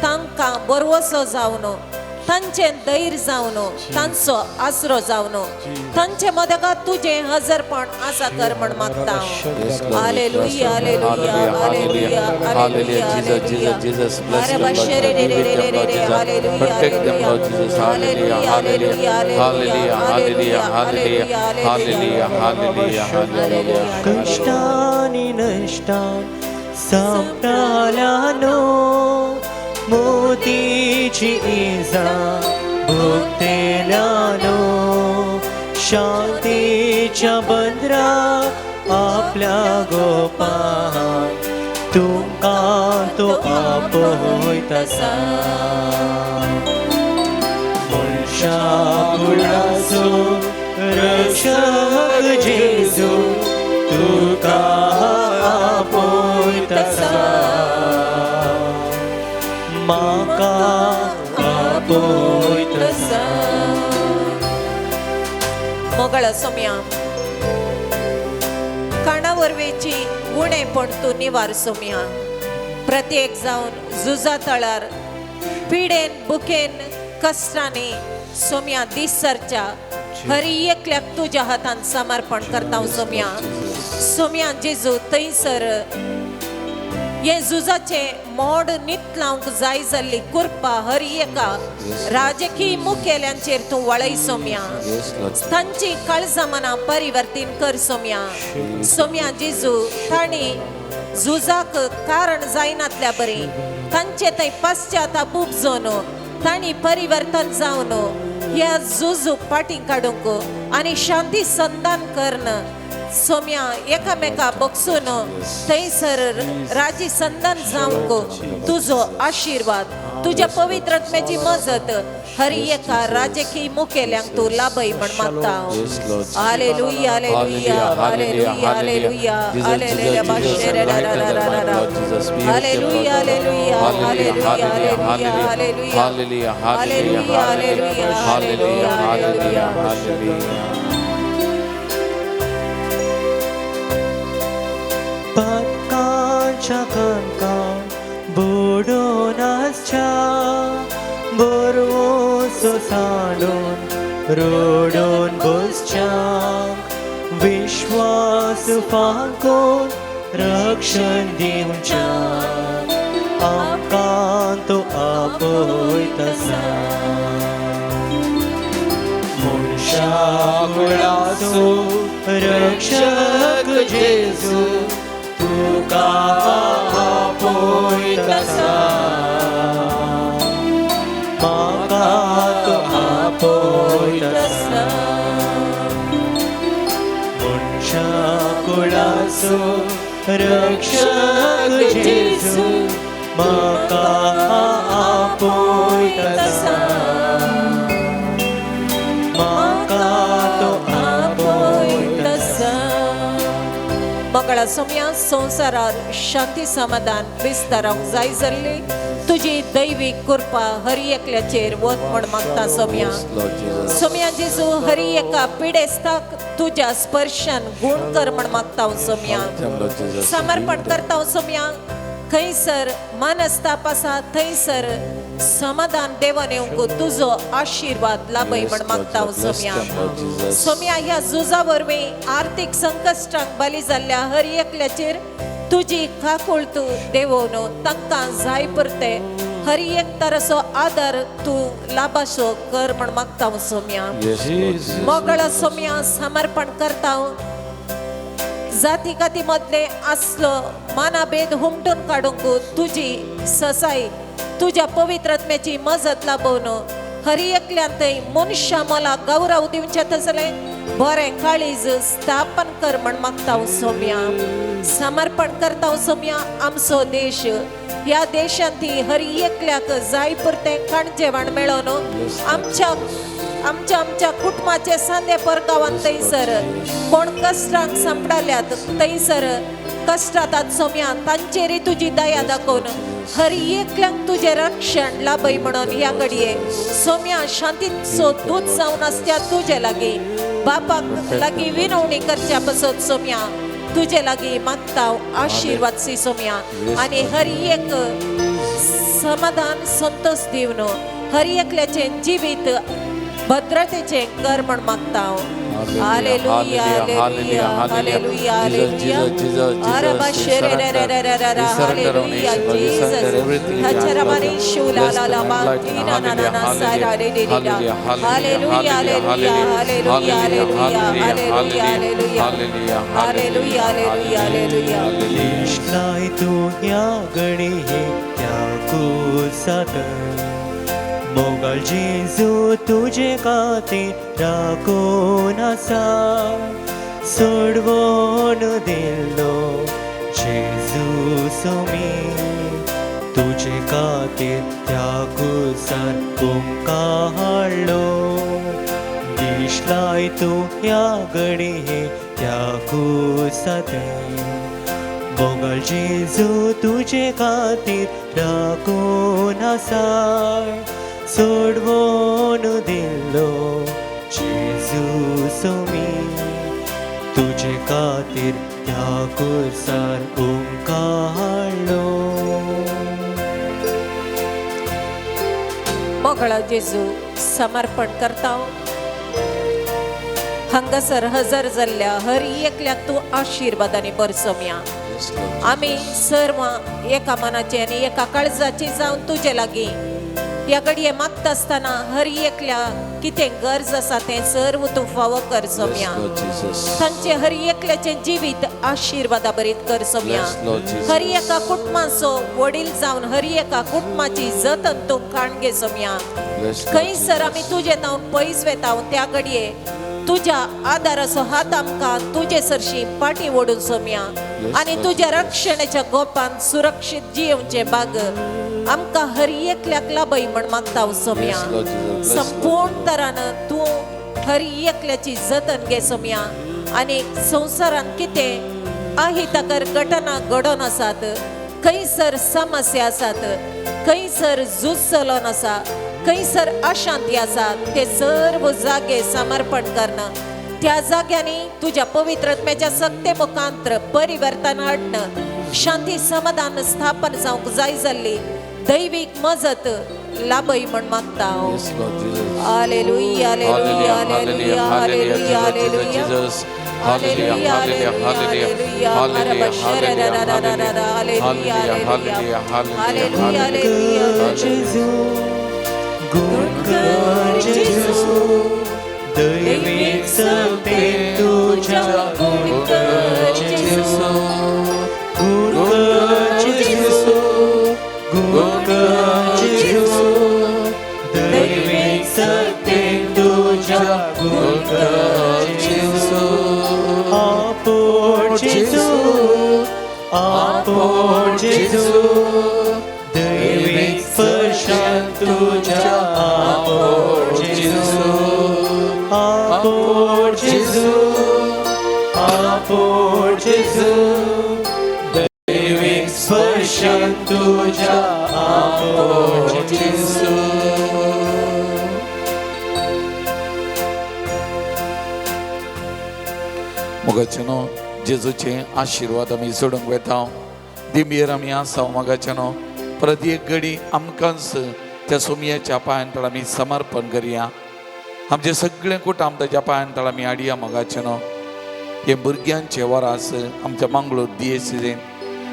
तांकां बरवसो जावन तांचे धैर्य जावन तांचो आसरो जावन तांचे मदकात तुझे हजरपण आसा कर म्हण मागता hallelujah hallelujah hallelujah hallelujah Jesus, Jesus, bless अरे them, Lord. बशरे रे रे रे रे रे रे hallelujah Protect them, Lord Jesus. Hallelujah, hallelujah, hallelujah, hallelujah, hallelujah, hallelujah, hallelujah. कष्टानि नष्टान् संपल्यानो मोतीची इजा भुगतेल्यानो शांतीच्या बंदरा आपल्या गोपान तुमकां तो आपोय तसा मनशा कुळाचो रक्षक जेजू तुका आपोय तसा म्हाका आपोय तसा मोगळ सोम्या काना वरवेची गुणे पण तू निवार सोम्या प्रत्येक जावन झुजा तळार पिडेन बुकेन कष्टाने सोम्या दीस सरच्या हरी एकल्याक तुझ्या हातान समर्पण करता सोम्या सोम्या जेजू थंयसर हे झुजाचे मोड नीत लावंक जाय जाल्ली कुरपा हर एका राजकीय मुखेल्यांचेर तूं वळय सोम्या तांची काळजां मनां परिवर्तीत कर सोम्या सोम्या जेजू तांणी झुजाक कारण जायनातल्या बरी तांचे थंय पश्चाताप उपजोन तांणी परिवर्तन जावन ह्या झुजूक फाटीं काडूंक आनी शांती संधान करन सोम्या एकामेका बगसून थंयसर राजी संधान जावंक तुजो आशीर्वाद तुझ्या पवित्र आत्म्याची मजत हर एका राजकीय मुखेल्यांक तूं लाभय म्हण मागता hallelujah hallelujah hallelujah hallelujah hallelujah बाशेरे रा रा रा रा रा hallelujah hallelujah hallelujah hallelujah hallelujah hallelujah hallelujah hallelujah hallelujah पत्कांच्या कणकां बुडून आसच्या बरवोसो सांडून रोडून बसच्या विश्वास फांकून रक्षण दिवच्या आमकां तो आपोय तसा मनशा कुळाचो रक्षक जेजू तुका आपोय तसा म्हाका तो आपोय तसा मनशा कुळाचो रक्षक जेजू म्हाका आपोय तसा म्हाका तो आपोय तसा मंगळा सोम्या संसारात शांती समाधान विस्तारांक जाय जाल्ली तुझी दैवीक कृपा हरी एकल्याचेर वत म्हण मागता सोम्या सोम्या जेजू हरी एका पिडेस्ताक तुझ्या स्पर्शान गुण कर म्हण मागता सोम्या समर्पण करता सोम्या खंयसर मनस्ताप आसा थंयसर समाधान देवान येवंक तुजो आशीर्वाद लाभय म्हण मागता सोम्या सोम्या ह्या झुजा वरवीं आर्थीक संकश्टांक बली जाल्ल्या हर एकल्याचेर तुजी काकूळ तूं देवोवन तांकां जाय पुरते हर एक तराचो आदार तूं लाभासो कर म्हण मागता सोम्या मोगळ सोम्या समर्पण करता जाती काती मदले आसलो मानाभेद हुमटून काडूंक तुजी ससाई तुझ्या पवित्र आत्म्याची मजत लाभोवन हर एकल्यान थंय मनशा मला गौरव दिवचे तसले बरें काळीज स्थापन कर म्हण मागता सोम्या समर्पण करता सोम्या आमचो देश ह्या देशांत हर एकल्याक जाय पुरतें खाण मेळोवन आमच्या कुटुंबाचे सांदे परगांवांत थंयसर कोण कश्टांक सांपडाल्यात थंयसर कश्टांत सोम्या तांचेरय तुजी दया दाखोवन हर एकल्यांक तुझे रक्षण लाभय म्हणून ह्या घडये सोम्या शांतीचो दूत जावन आसत्या तुजे लागीं बापाक लागीं विनवणी करच्या पासत सोम्या तुजे लागीं मागता आशीर्वाद सी सोम्या आनी हर एक समाधान संतोष दिवन हर एकल्याचे जिवीत भद्रतेचे कर म्हण मागता हांव. हालेलुया हालेलुया हालेलुया हालेलुया आरबा शेरे रे रे रे रे रे हालेलुया जीसस हचरमानी शूला ला ला मा टीना ना ना ना सारा रे रे रे hallelujah hallelujah hallelujah hallelujah hallelujah hallelujah hallelujah hallelujah hallelujah इश्लाय तू या गणी हे त्या कुसात मोगल जेजू तुझे खातीर राखून आसा सोडवून दिल्लो जेजू सोमी तुझे खातीर त्या कुसार तुमकां हाडलो दिसलाय तू या घडी हे त्या कुसात मोगल जेजू तुझे खातीर राखून आसा सोडवून दिल्लो जेजू सोमी तुझे खातीर त्या कुर्सार तुमकां हाडलो. मोगळा जेजू समर्पण करता हांगासर हजर जाल्ल्या हर एकल्याक तूं आशिर्वादांनी बरसोवया. आमी सर्व एका मनाचे आनी एका काळजाची जावन तुजे लागीं ह्या घडये मागता आसतना हर एकल्या कितें गरज आसा तें सर्व तूं फावो कर सोम्या. तांचे हर एकल्याचें जिवीत आशिर्वादा बरीत कर सोम्या. हर एका कुटुंबाचो वडील जावन हर एका कुटुंबाची जतन तूं काण घे सोम्या. खंयसर आमी तुजे नांव पयस वेता त्या घडये तुज्या आदाराचो हात आमकां तुजे सरशी पाटी ओडून सोम्या आनी तुज्या रक्षणाच्या गोपान सुरक्षीत जियोवचे भाग आमकां हर एकल्याक लाभय म्हण मागता सोम्या. संपूर्ण तरान तूं हर एकल्याची जतन घे सोम्या. आनी संवसारांत कितें अहितकर घटना घडोवन आसात, खंयसर समस्या आसात, खंयसर झूज चलोवन आसा, खंयसर अशांती आसा, ते सर्व जागे समर्पण करणं त्या जाग्यांनी तुझ्या पवित्रत्म्याच्या सत्ते मुखांतर परिवर्तन हाडणं शांती समाधान स्थापन जावंक जाय जाल्ली दैवीक मजत लाभय म्हण मागता हांव. Hallelujah hallelujah hallelujah hallelujah hallelujah hallelujah hallelujah hallelujah hallelujah hallelujah जेजू गुण कर जेजू दैविक सत्ते तुझ्या गुण कर जेजू गुण कर जेजू गुण कर जेजू दैविक सत्ते तुझ्या गुण कर जेजू आपोड जेजू आपोड जेजू दैविक स्पर्शान तुझ्या आपोड जेजू आपोड जेजू आपोड जेजू दैविक स्पर्शान तुझ्या आपोड जेजू. मोगाचेनो जेजूचे आशिर्वाद आमी सोडूंक वेता दिंबेर आमी आसा मोगाचेनो प्रत्येक घडी आमकांच त्या सोमयाच्या पांयांतळ आमी समर्पण करया. आमचे सगळे कुटुंब ताच्या पांयांतळ आमी हाडया मोगाचेनो. हे भुरग्यांचे वरास आमच्या मंगळूर DSCन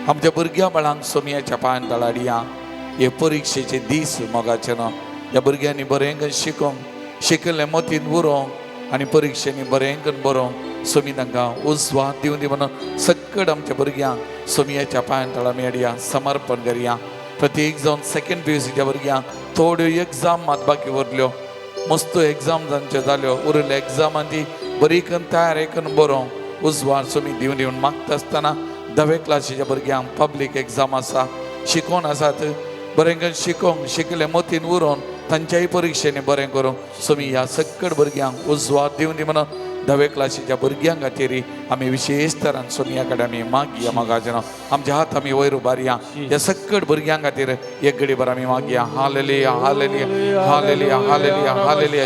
आमच्या भुरग्या बाळांक सोमयाच्या पांयांतळ हाडया. हे परिक्षेचे दीस मोगाचेनो ह्या भुरग्यांनी बरें करून शिकोवंक शिकले मतीन उरोवंक आनी परिक्षेनी बरें करून बरोवंक सोमी तांकां उजवाद दिवं दी म्हणून सगळ्या आमच्या भुरग्यांक सोमयाच्या पांयांतळ आमी हाडया समर्पण करया. प्रत्येक जावन सेकंड PUCच्या भुरग्यांक थोड्यो एग्जाम मात बाकी उरल्यो मस्त एग्जाम जांच्यो जाल्यो उरिल्ल्या एग्जामां ती बरी करून तयारी करून बरोवंक उजवाड सोमी दिवन दिवन मागता आसतना 10वे क्लासीच्या भुरग्यांक पब्लीक एग्जाम आसा शिकोवन आसात बरें करून शिकोवंक शिकले मतीन उरोवन तांच्याय परिक्षेनी बरें करूंक सोमी ह्या सगळ्या भुरग्यांक उजवाड दिवन दी म्हणून 10वे क्लासीच्या भुरग्यां खातीर आमी विशेश तरान सोमया कडेन आमी मागया मोगाचेनो. आमचे हात आमी वयर उबारया ह्या सगळ्या भुरग्यां खातीर एक घडी भर आमी मागया. Hallelujah hallelujah hallelujah hallelujah hallelujah.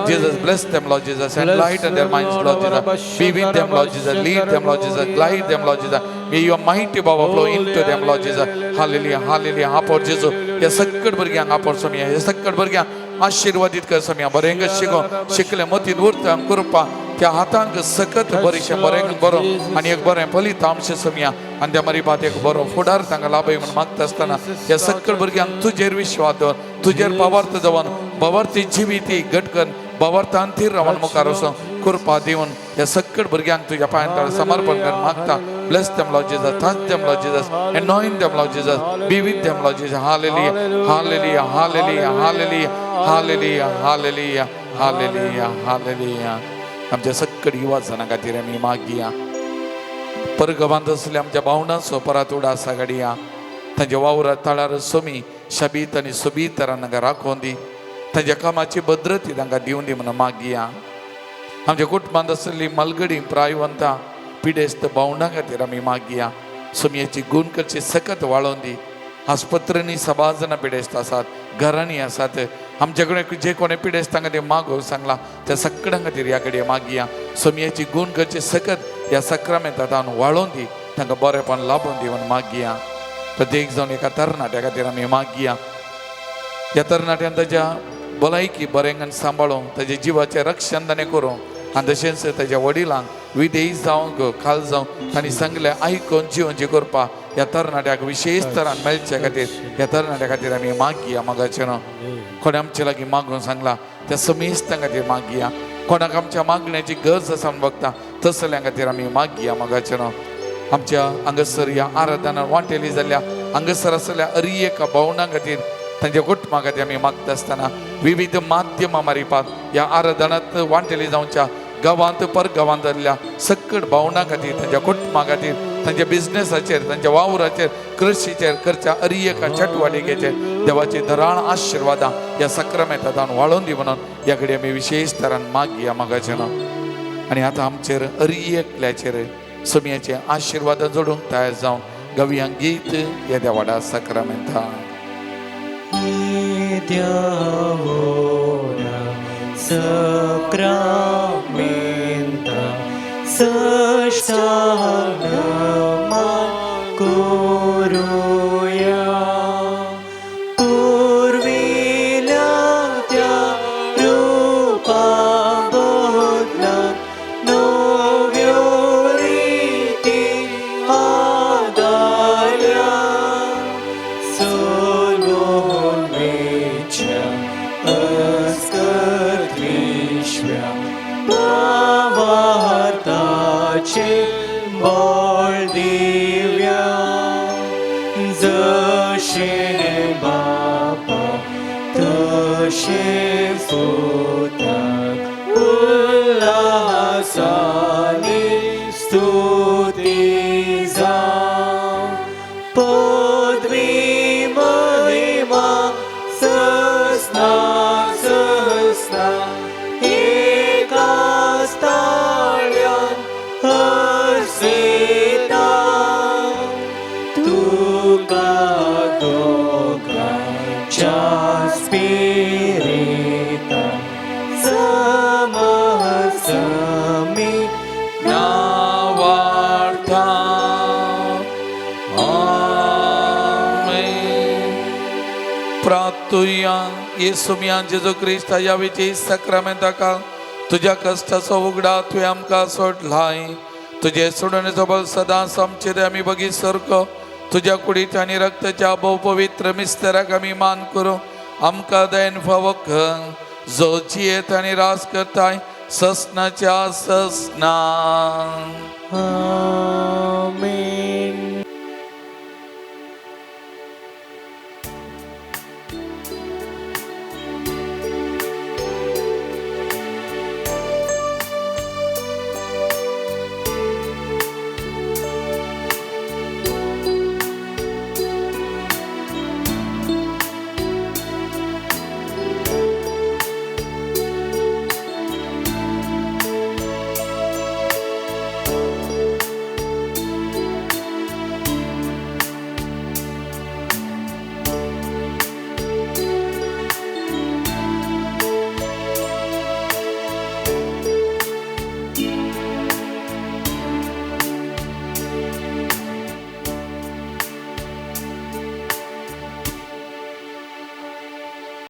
Jesus bless them Lord Jesus and lighten their minds Lord Jesus. Be with them Lord Jesus. Lead them Lord Jesus. Guide them Lord Jesus. May your mighty power flow into them Lord Jesus. Hallelujah hallelujah आपोर जेजू या सकट भुरग्यांक आपोर सोमिया या सकट भुरग्यांक आशीर्वादीत कर सोमिया बरेंग शिको शिकले मतीन उरता कृपा त्या हातांक सकत बरेशे बरेंग बरो आणि एक बरें फलीत आमचे सोमिया आणि त्या मरी बात एक बरो फुडार तांकां लाभय म्हणून मागता आसतना या सकट भुरग्यांक तुजेर विश्वास दवर तुजेर पावर्त जावन बावर्ती जिविती घटकन बावर्तांतीर रावन मुखार वचून कृपा दिवन या सकट भुरग्यांक तुज्या पांयां समर्पण कर मागता bless them Lord Jesus touch them Lord Jesus anoint them Lord Jesus be with them Lord Jesus hallelujah hallelujah hallelujah hallelujah hallelujah hallelujah hallelujah hallelujah आमच्या सकट युवा जनां खातीर आमी मागया परगवांत असल्या आमच्या भावना सोपरात उडा सागडिया तांच्या वावरात ताळार सोमी शाबीत आनी सोबीत तरां तांकां राखोवन दी तांच्या कामाची भद्रती तांकां दिवन दी म्हणून मागया आमच्या कुटुंबांत आसलेली मलगडी प्रायवंतां पिडेस्त भावंडां खातीर आमी मागया सोमयेची गूण करची सकत वाळोवन दी आस्पत्रेनी सभा जाणां पिडेस्त आसात घरांनी आसात आमचे कडेन जे कोणी पिडेस्त खातीर मागो सांगला त्या सगळ्यां खातीर ह्या कडेन मागया सोमयेची गूण करची सकत ह्या सक्रामेंतान वाळोवन दी तांकां बरेपण लाभून दी म्हणून मागया प्रत्येक जावन एका तरणाट्या खातीर आमी मागया ह्या तरणाट्यान ताच्या भलायकी बरेंगान सांबाळून ताच्या जिवाचें रक्षण ताणें करूं आनी तशेंच ताच्या वडिलांक विधेय जावंक खाल जावं तांणी सांगलें आयकून जिवनची करपा ह्या तरणाट्याक विशेश तरान मेळचे खातीर ह्या तरणाट्या खातीर आमी मागया मागाचें न्हू कोणी आमचे लागीं मागून सांगला त्या समेस्तां खातीर मागया कोणाक आमच्या मागण्याची गरज आसा म्हूण बघता तसल्या खातीर आमी मागया मागाचें न्हू आमच्या हांगासर ह्या आराधनांत वांटेली जाल्ल्या हांगासर आसलेल्या अरियेका भावंडां खातीर तांच्या कुटुंबा खातीर आमी मागता आसतना विविध माध्यमां मारिपात ह्या आराधनांत वांटेली जावच्या गांवांत परगांवांत जाल्ल्या सकट भावंडां खातीर तांच्या कुटुंबा खातीर तांच्या बिझनेसाचेर तांच्या वावराचेर कृशीचेर करच्या अरियेका चटवाटिकेचेर देवाची धराळ आशिर्वादां ह्या सक्रामेंतान वाळोवन दी म्हणून ह्या कडेन आमी विशेश तरान मागया मागाचें न्हू आनी आतां आमचेर अरियेकल्याचेर सोमयाचे आशिर्वाद जोडूंक तयार जावन गवयां गीत ह्या देवाडा सक्रामेंता Sacramenta Sășteană-mă Curuia Urvilea Tea Rupa Bodla Novioriti Adalia Solon Mecea Ăscătrișvea Pavartace Boldivia Zășene Baba Tășe Futac Ulasani Stutiza Podvima Vima Săsna Săsna Ecastalian Hărsita Tu Gadoga Cea Spirita Să-mi नावार्था आमेन प्रार्थुया येसुमिया जेजू क्रिस्त या विशेष सक्रामेंताका तुझ्या कष्टाचो उगडा तुवें आमकां सोडलाय तुझे सोडणेचो बल सदांच आमचेर आमी बगी सरको तुझ्या कुडीत आनी रक्ताच्या भोव पवित्र मिस्तेराक आमी मान करूं आमकां दयन फावो कर जो जियेत आनी रास करताय ससनाच्या ससना